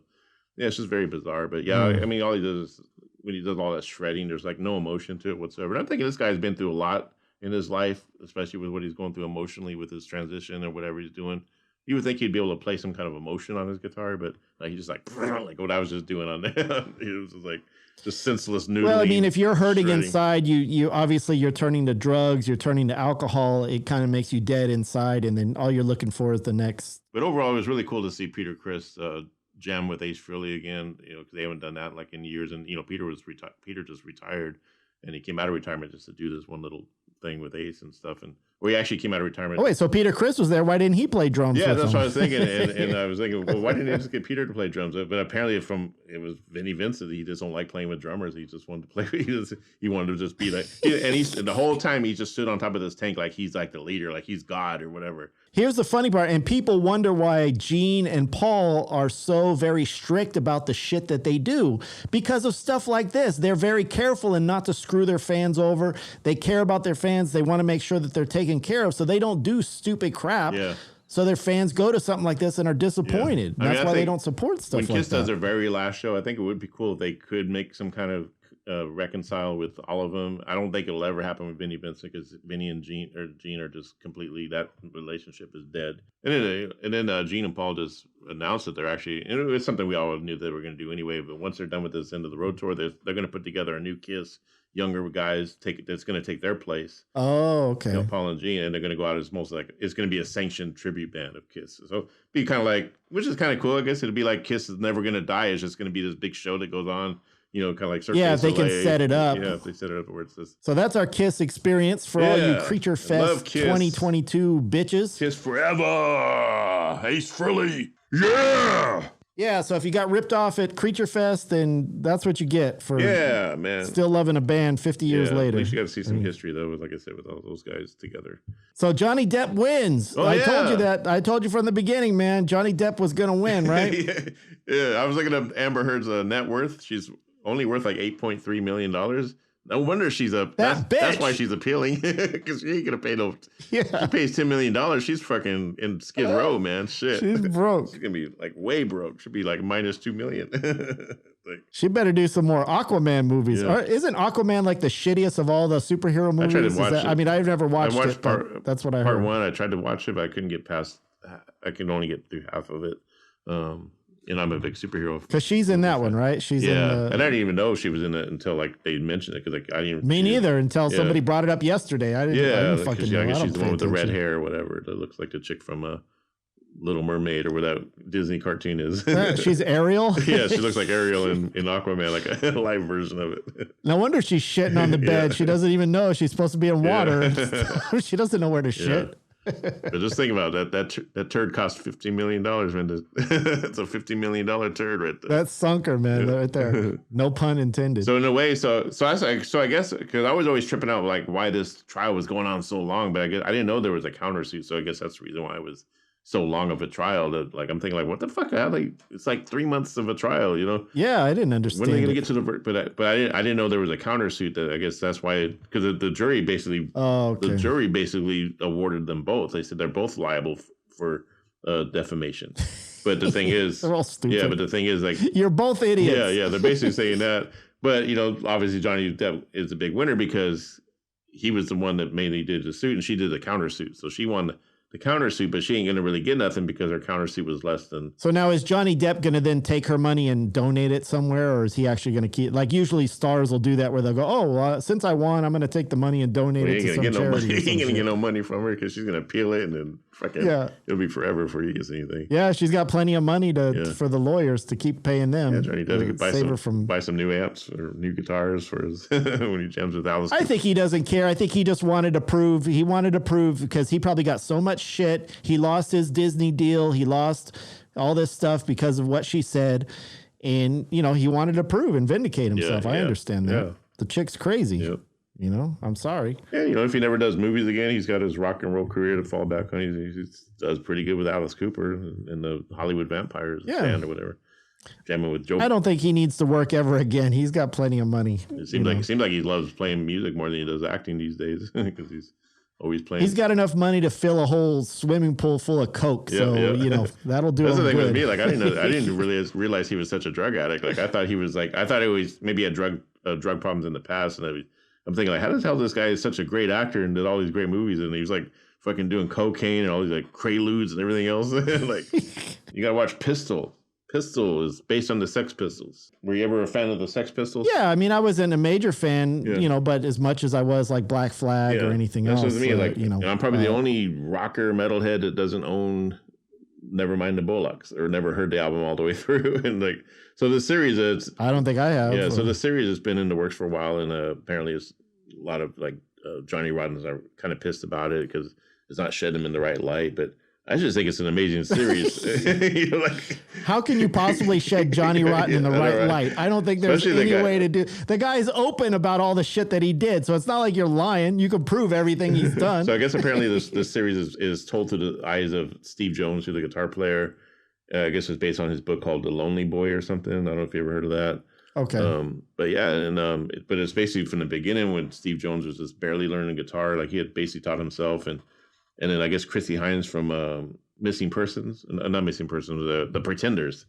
yeah, it's just very bizarre. But yeah, I mean, all he does is when he does all that shredding, there's like no emotion to it whatsoever. And I'm thinking this guy's been through a lot in his life, especially with what he's going through emotionally with his transition or whatever he's doing. You would think he'd be able to play some kind of emotion on his guitar, but he just like what I was just doing on there. It was just like just senseless noodling. Well, I mean, if you're hurting shredding. inside, you obviously you're turning to drugs, you're turning to alcohol. It kind of makes you dead inside, and then all you're looking for is the next. But overall, it was really cool to see Peter Criss jam with Ace Frehley again. Because they haven't done that like in years, and Peter just retired, and he came out of retirement just to do this one little thing with Ace and stuff, he actually came out of retirement. Oh wait, so Peter Criss was there. Why didn't he play drums? Yeah, with that's him? what I was thinking, and I was thinking, well, why didn't he just get Peter to play drums? But apparently, it was Vinnie Vincent. He just don't like playing with drummers. He just wanted to play. He wanted to just be like, and the whole time he just stood on top of this tank like he's like the leader, like he's God or whatever. Here's the funny part, and people wonder why Gene and Paul are so very strict about the shit that they do because of stuff like this. They're very careful and not to screw their fans over. They care about their fans. They want to make sure that they're taken care of, so they don't do stupid crap. Yeah. So their fans go to something like this and are disappointed. Yeah. That's why they don't support stuff like that. When Kiss does their very last show, I think it would be cool if they could make some kind of reconcile with all of them. I don't think it'll ever happen with Vinnie Vincent because Vinnie and Gene are just completely, that relationship is dead. And then Gene and Paul just announced that they're actually, and it was something we all knew they were going to do anyway, but once they're done with this end of the road tour, they're going to put together a new Kiss, younger guys that's going to take their place. Oh, okay. Paul and Gene, and they're going to go out as most like, it's going to be a sanctioned tribute band of Kiss. So be kind of like, which is kind of cool, I guess. It'll be like Kiss is never going to die. It's just going to be this big show that goes on. Kind of like Cirque if they can Soleil. set it up. Yeah, if they set it up where it's this. So that's our Kiss experience for all you Creature Fest 2022 bitches. Kiss forever. Ace Frehley. Yeah. Yeah, so if you got ripped off at Creature Fest, then that's what you get for man. Still loving a band 50 years later. At least you got to see some history, though, like I said, with all those guys together. So Johnny Depp wins. Oh, I told you that. I told you from the beginning, man. Johnny Depp was going to win, right? I was looking up Amber Heard's net worth. She's only worth like $8.3 million. No wonder she's that's why she's appealing, because she ain't gonna pay no. Yeah, she pays $10 million. She's fucking in Skid Row, man. Shit, she's broke. She's gonna be like way broke. She'll be like minus $2 million. She better do some more Aquaman movies. Yeah. Isn't Aquaman like the shittiest of all the superhero movies? I tried to watch it. I mean, I've never watched it. That's what I heard. Part one, I tried to watch it, but I couldn't get past. I could only get through half of it. And I'm a big superhero because she's in that one, right? She's in and I didn't even know she was in it until like they mentioned it because like I didn't. Me neither until somebody brought it up yesterday. I didn't fucking know. I guess she's the one with the red hair or whatever that looks like the chick from Little Mermaid or where that Disney cartoon is. She's Ariel. Yeah, she looks like Ariel in Aquaman, like a live version of it. No wonder she's shitting on the bed. She doesn't even know she's supposed to be in water. She doesn't know where to shit. But just think about that turd cost $50 million, man. It's a $50 million turd right there. That's sunker, man, right there. No pun intended. So in a way, so I guess because I was always tripping out like why this trial was going on so long, but I guess I didn't know there was a countersuit, so I guess that's the reason why it was so long of a trial. That like I'm thinking like what the fuck? It's like 3 months of a trial, Yeah, I didn't understand. When are they gonna get to the but I didn't know there was a countersuit. That I guess that's why because the jury basically the jury basically awarded them both. They said they're both liable for defamation. But the thing is, they're all stupid. Yeah, but the thing is, like you're both idiots. Yeah. They're basically saying that. But obviously Johnny Depp is a big winner because he was the one that mainly did the suit, and she did the countersuit. So she won the countersuit, but she ain't gonna really get nothing because her countersuit was less than. So now is Johnny Depp gonna then take her money and donate it somewhere, or is he actually gonna keep? Like usually stars will do that where they'll go, "Oh, since I won, I'm gonna take the money and donate it to some charity." He ain't gonna get no money from her because she's gonna appeal it, and then fucking it'll be forever before he gets anything. Yeah, she's got plenty of money for the lawyers to keep paying them. Yeah, Johnny Depp could buy some new amps or new guitars for his when he jams with Alice. I think he doesn't care. I think he just wanted to prove. He wanted to prove because he probably got so much shit. He lost his Disney deal. He lost all this stuff because of what she said. And, he wanted to prove and vindicate himself. I understand that. Yeah. The chick's crazy. Yep. I'm sorry. Yeah, if he never does movies again, he's got his rock and roll career to fall back on. He does pretty good with Alice Cooper and the Hollywood Vampires band or whatever. Jamming with Joe. I don't think he needs to work ever again. He's got plenty of money. It seems like he loves playing music more than he does acting these days because he's always playing. He's got enough money to fill a whole swimming pool full of coke, that'll do. That's the him thing good. with me. Like I didn't really realize he was such a drug addict. Like I thought he always maybe had drug problems in the past, and I'm thinking like, how the hell this guy is such a great actor and did all these great movies, and he was like fucking doing cocaine and all these like Quaaludes and everything else. Like you gotta watch Pistol. Pistol is based on the Sex Pistols. Were you ever a fan of the Sex Pistols? Yeah, I mean, I wasn't a major fan, but as much as I was like Black Flag or anything else. That's what I mean. I'm probably the only rocker metalhead that doesn't own Nevermind the Bollocks or never heard the album all the way through. And like, so the series is. I don't think I have. Yeah, so the series has been in the works for a while, and apparently it's a lot of like Johnny Rottens are kind of pissed about it because it's not shedding him in the right light, but. I just think it's an amazing series. How can you possibly shed Johnny Rotten in the right light? I don't think there's any way to do. The guy's open about all the shit that he did, so it's not like you're lying. You can prove everything he's done. So I guess apparently this series is told through the eyes of Steve Jones, who's the guitar player. I guess it's based on his book called The Lonely Boy or something. I don't know if you ever heard of that. Okay. But yeah, and but it's basically from the beginning when Steve Jones was just barely learning guitar, like he had basically taught himself, and then I guess Chrissy Hines from Missing Persons, not Missing Persons, the Pretenders.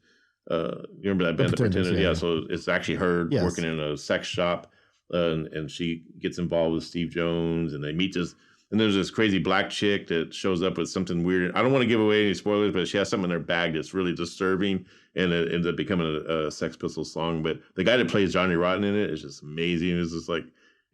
You remember that band, The Pretenders? Yeah. So it's actually her working in a sex shop, and she gets involved with Steve Jones, and they meet and there's this crazy black chick that shows up with something weird. I don't want to give away any spoilers, but she has something in her bag that's really disturbing, and it ends up becoming a Sex Pistols song. But the guy that plays Johnny Rotten in it is just amazing. It's just like,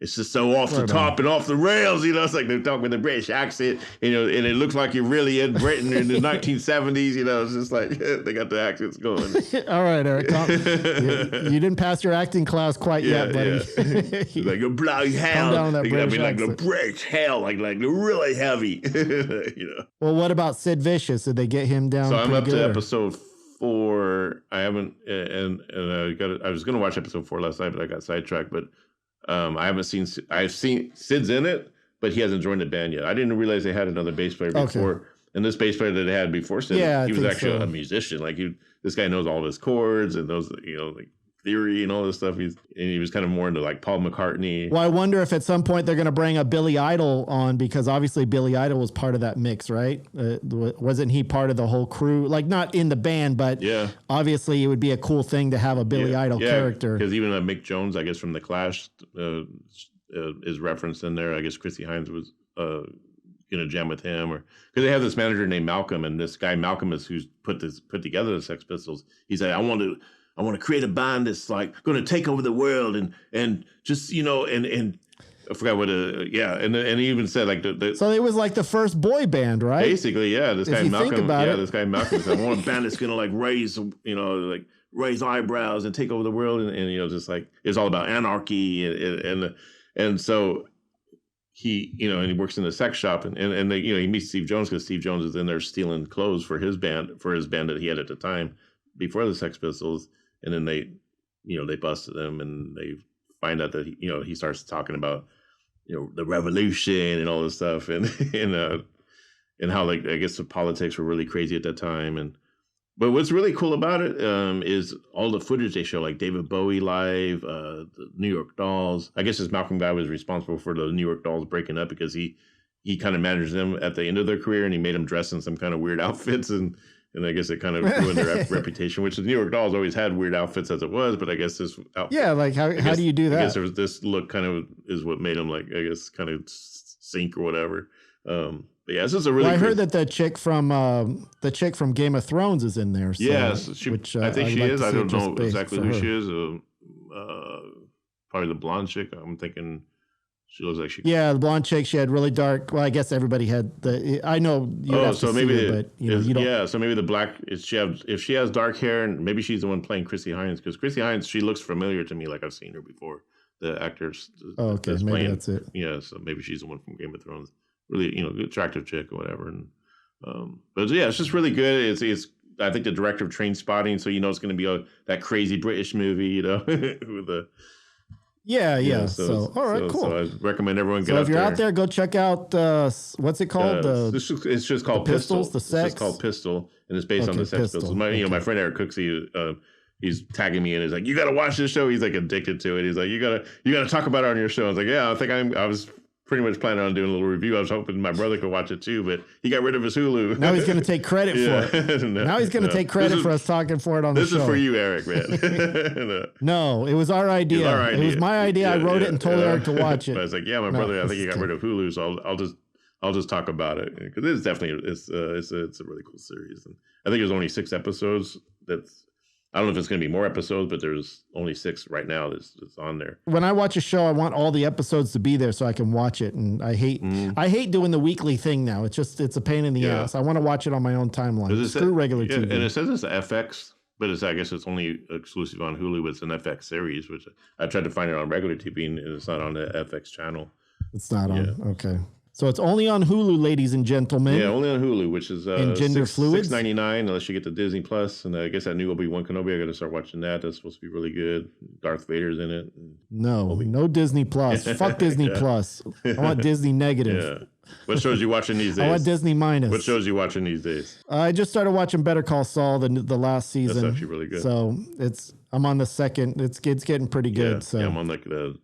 it's just so off the top and off the rails, It's like they're talking with a British accent, and it looks like you're really in Britain in the 1970s, It's just like they got the accents going. All right, Eric. You didn't pass your acting class quite yet, buddy. Yeah. Like a bloody hell. Down that British like the accent. British hell, like they're really heavy, Well, what about Sid Vicious? Did they get him down? So I'm up to good, episode 4. I haven't, and I was going to watch episode 4 last night, but I got sidetracked. But I've seen Sid's in it, but he hasn't joined the band yet. I didn't realize they had another bass player before. Okay. And this bass player that they had before Sid, he was actually a musician. Like this guy knows all of his chords and knows, like theory and all this stuff. He was kind of more into like Paul McCartney. Well, I wonder if at some point they're going to bring a Billy Idol on, because obviously Billy Idol was part of that mix, right? Wasn't he part of the whole crew? Like not in the band, but obviously it would be a cool thing to have a Billy Idol character. Because even Mick Jones, I guess from The Clash, is referenced in there. I guess Chrissy Hines was going to jam with him, or because they have this manager named Malcolm, and this guy Malcolm is who's put together the Sex Pistols. He's like, I want to create a band that's like going to take over the world and just, and I forgot what and he even said like so it was like the first boy band, right? Basically, yeah. This guy Malcolm, this guy Malcolm said, I want a band that's going to like raise eyebrows and take over the world, and just like it's all about anarchy, and so he, and he works in the sex shop, and they, he meets Steve Jones because Steve Jones is in there stealing clothes for his band that he had at the time before the Sex Pistols. And then they busted him, and they find out that he starts talking about the revolution and all this stuff, and how like I guess the politics were really crazy at that time. But what's really cool about it is all the footage they show, like David Bowie live, the New York Dolls. I guess this Malcolm guy was responsible for the New York Dolls breaking up because he kind of managed them at the end of their career, and he made them dress in some kind of weird outfits, and I guess it kind of ruined their reputation, which the New York Dolls always had weird outfits as it was, but I guess this outfit... Yeah, like how do you do that? I guess there was this look kind of is what made them, like, I guess, kind of sink or whatever. But yeah, this is a really... Well, I heard that the chick from Game of Thrones is in there. So, yes, I think she is. I don't know exactly who she is. Probably the blonde chick. I'm thinking... She looks like she... Yeah, the blonde chick, she had really dark... Well, I guess everybody had the... I know you have to see it, but you don't... Yeah, so maybe the black... If she has dark hair, and maybe she's the one playing Chrissy Hines, because Chrissy Hines, she looks familiar to me, like I've seen her before. The actress... okay, maybe playing, that's it. Yeah, so maybe she's the one from Game of Thrones. Really, attractive chick or whatever. And but yeah, it's just really good. It's I think the director of Trainspotting, so it's going to be that crazy British movie, with the... Yeah. So all right, cool. So I recommend everyone get out there. So if you're out out there, go check out what's it called? It's just called Pistols. The sex. It's just called Pistol, and it's based on the Sex Pistols. My friend Eric Cooksey, he's tagging me and he's like, "You got to watch this show." He's like addicted to it. He's like, "You got to talk about it on your show." I was like, "Yeah, I was pretty much planning on doing a little review. I was hoping my brother could watch it too, but he got rid of his Hulu. Now he's going to take credit for it. Now he's going to take credit for us talking for it on the show. This is for you, Eric, man. No, it was our idea. It was my idea. I wrote it and told Eric to watch it. But I was like, yeah, my brother, I think he got rid of Hulu, so I'll just talk about it because it's definitely it's a really cool series. And I think there's only 6 episodes. I don't know if it's going to be more episodes, but there's only 6 right now that's on there. When I watch a show, I want all the episodes to be there so I can watch it. And I hate doing the weekly thing now. It's a pain in the ass. I want to watch it on my own timeline. Screw regular TV. And it says it's FX, but I guess it's only exclusive on Hulu. But it's an FX series, which I tried to find it on regular TV, and it's not on the FX channel. It's not on. Okay. So it's only on Hulu, ladies and gentlemen. Yeah, only on Hulu, which is and gender fluids. $6.99 unless you get the Disney Plus. And I guess that new Obi-Wan Kenobi, I got to start watching that. That's supposed to be really good. Darth Vader's in it. No Disney Plus. Fuck Disney Plus. I want Disney negative. Yeah. What shows you watching these days? I want Disney minus. What shows you watching these days? I just started watching Better Call Saul the last season. That's actually really good. So I'm on the second. It's getting pretty good. Yeah, so I'm on like the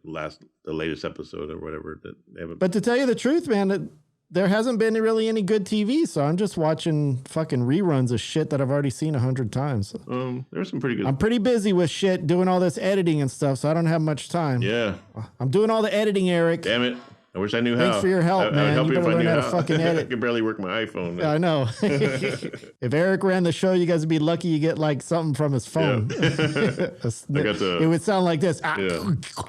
latest episode or whatever that they haven't. But to tell you the truth, man, there hasn't been really any good TV, so I'm just watching fucking reruns of shit that I've already seen 100 times. There's some pretty good. I'm pretty busy with shit, doing all this editing and stuff, so I don't have much time. Yeah. I'm doing all the editing, Eric. Damn it. I wish I knew how. Thanks for your help, man. I would help you you better if I learn knew how to how. fucking edit. I can barely work my iPhone. I know. If Eric ran the show, you guys would be lucky you get like something from his phone. Yeah. It would sound like this. I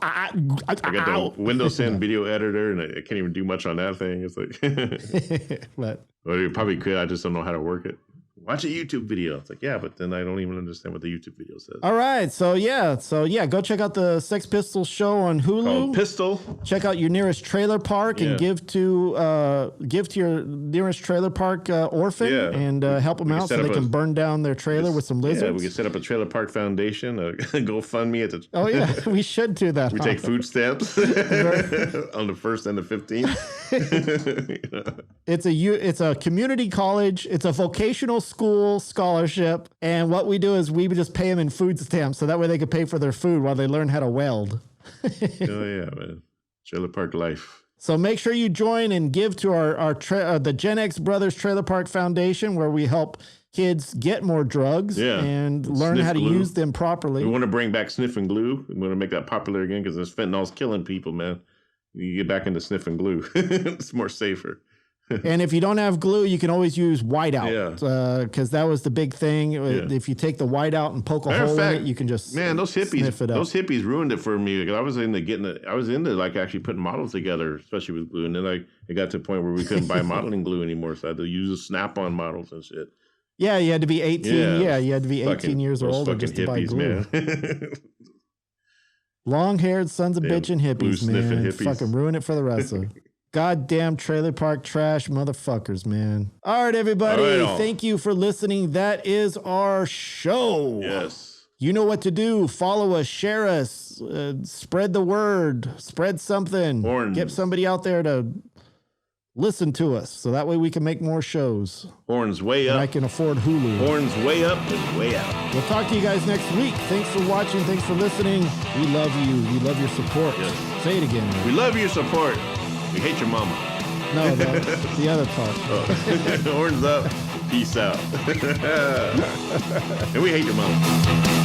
got the Windows 10 video editor, and I can't even do much on that thing. It's like, But well, you probably could. I just don't know how to work it. Watch a YouTube video. It's like, yeah, but then I don't even understand what the YouTube video says. All right. So go check out the Sex Pistols show on Hulu. Called Pistol. Check out your nearest trailer park and give to your nearest trailer park orphan and help them out so they can burn down their trailer with some lizards. Yeah, we can set up a trailer park foundation, GoFundMe at the. Oh yeah, we should do that. We take food stamps on the 1st and the 15th. It's a community college. It's a vocational school scholarship, and what we do is we just pay them in food stamps, so that way they could pay for their food while they learn how to weld. Oh yeah, man, trailer park life. So make sure you join and give to the Gen X Brothers Trailer Park Foundation, where we help kids get more drugs and learn how to use them properly. We want to bring back sniffing glue. We want to make that popular again because this fentanyl's killing people, man. You get back into sniffing glue. It's more safer. And if you don't have glue, you can always use whiteout because that was the big thing. If you take the whiteout and poke a hole in it, you can just those hippies, sniff it up. Those hippies ruined it for me because I was into like actually putting models together, especially with glue, and then it got to a point where we couldn't buy modeling glue anymore, so I had to use Snap-on models and shit. Yeah, you had to be 18. Yeah, you had to be 18 years or older just to buy glue. Man. Long-haired sons of bitchin' hippies, man. Hippies. Fucking ruin it for the rest of them. Goddamn trailer park trash motherfuckers, man. All right, everybody. Thank you for listening. That is our show. Yes. You know what to do. Follow us, share us, spread the word, spread something. Get somebody out there to listen to us so that way we can make more shows. Horns way up. And I can afford Hulu. Horns way up and way out. We'll talk to you guys next week. Thanks for watching. Thanks for listening. We love you. We love your support. Yes. Say it again, man. We love your support. We hate your mama. No, the other part. Horns up. Peace out. And we hate your mama.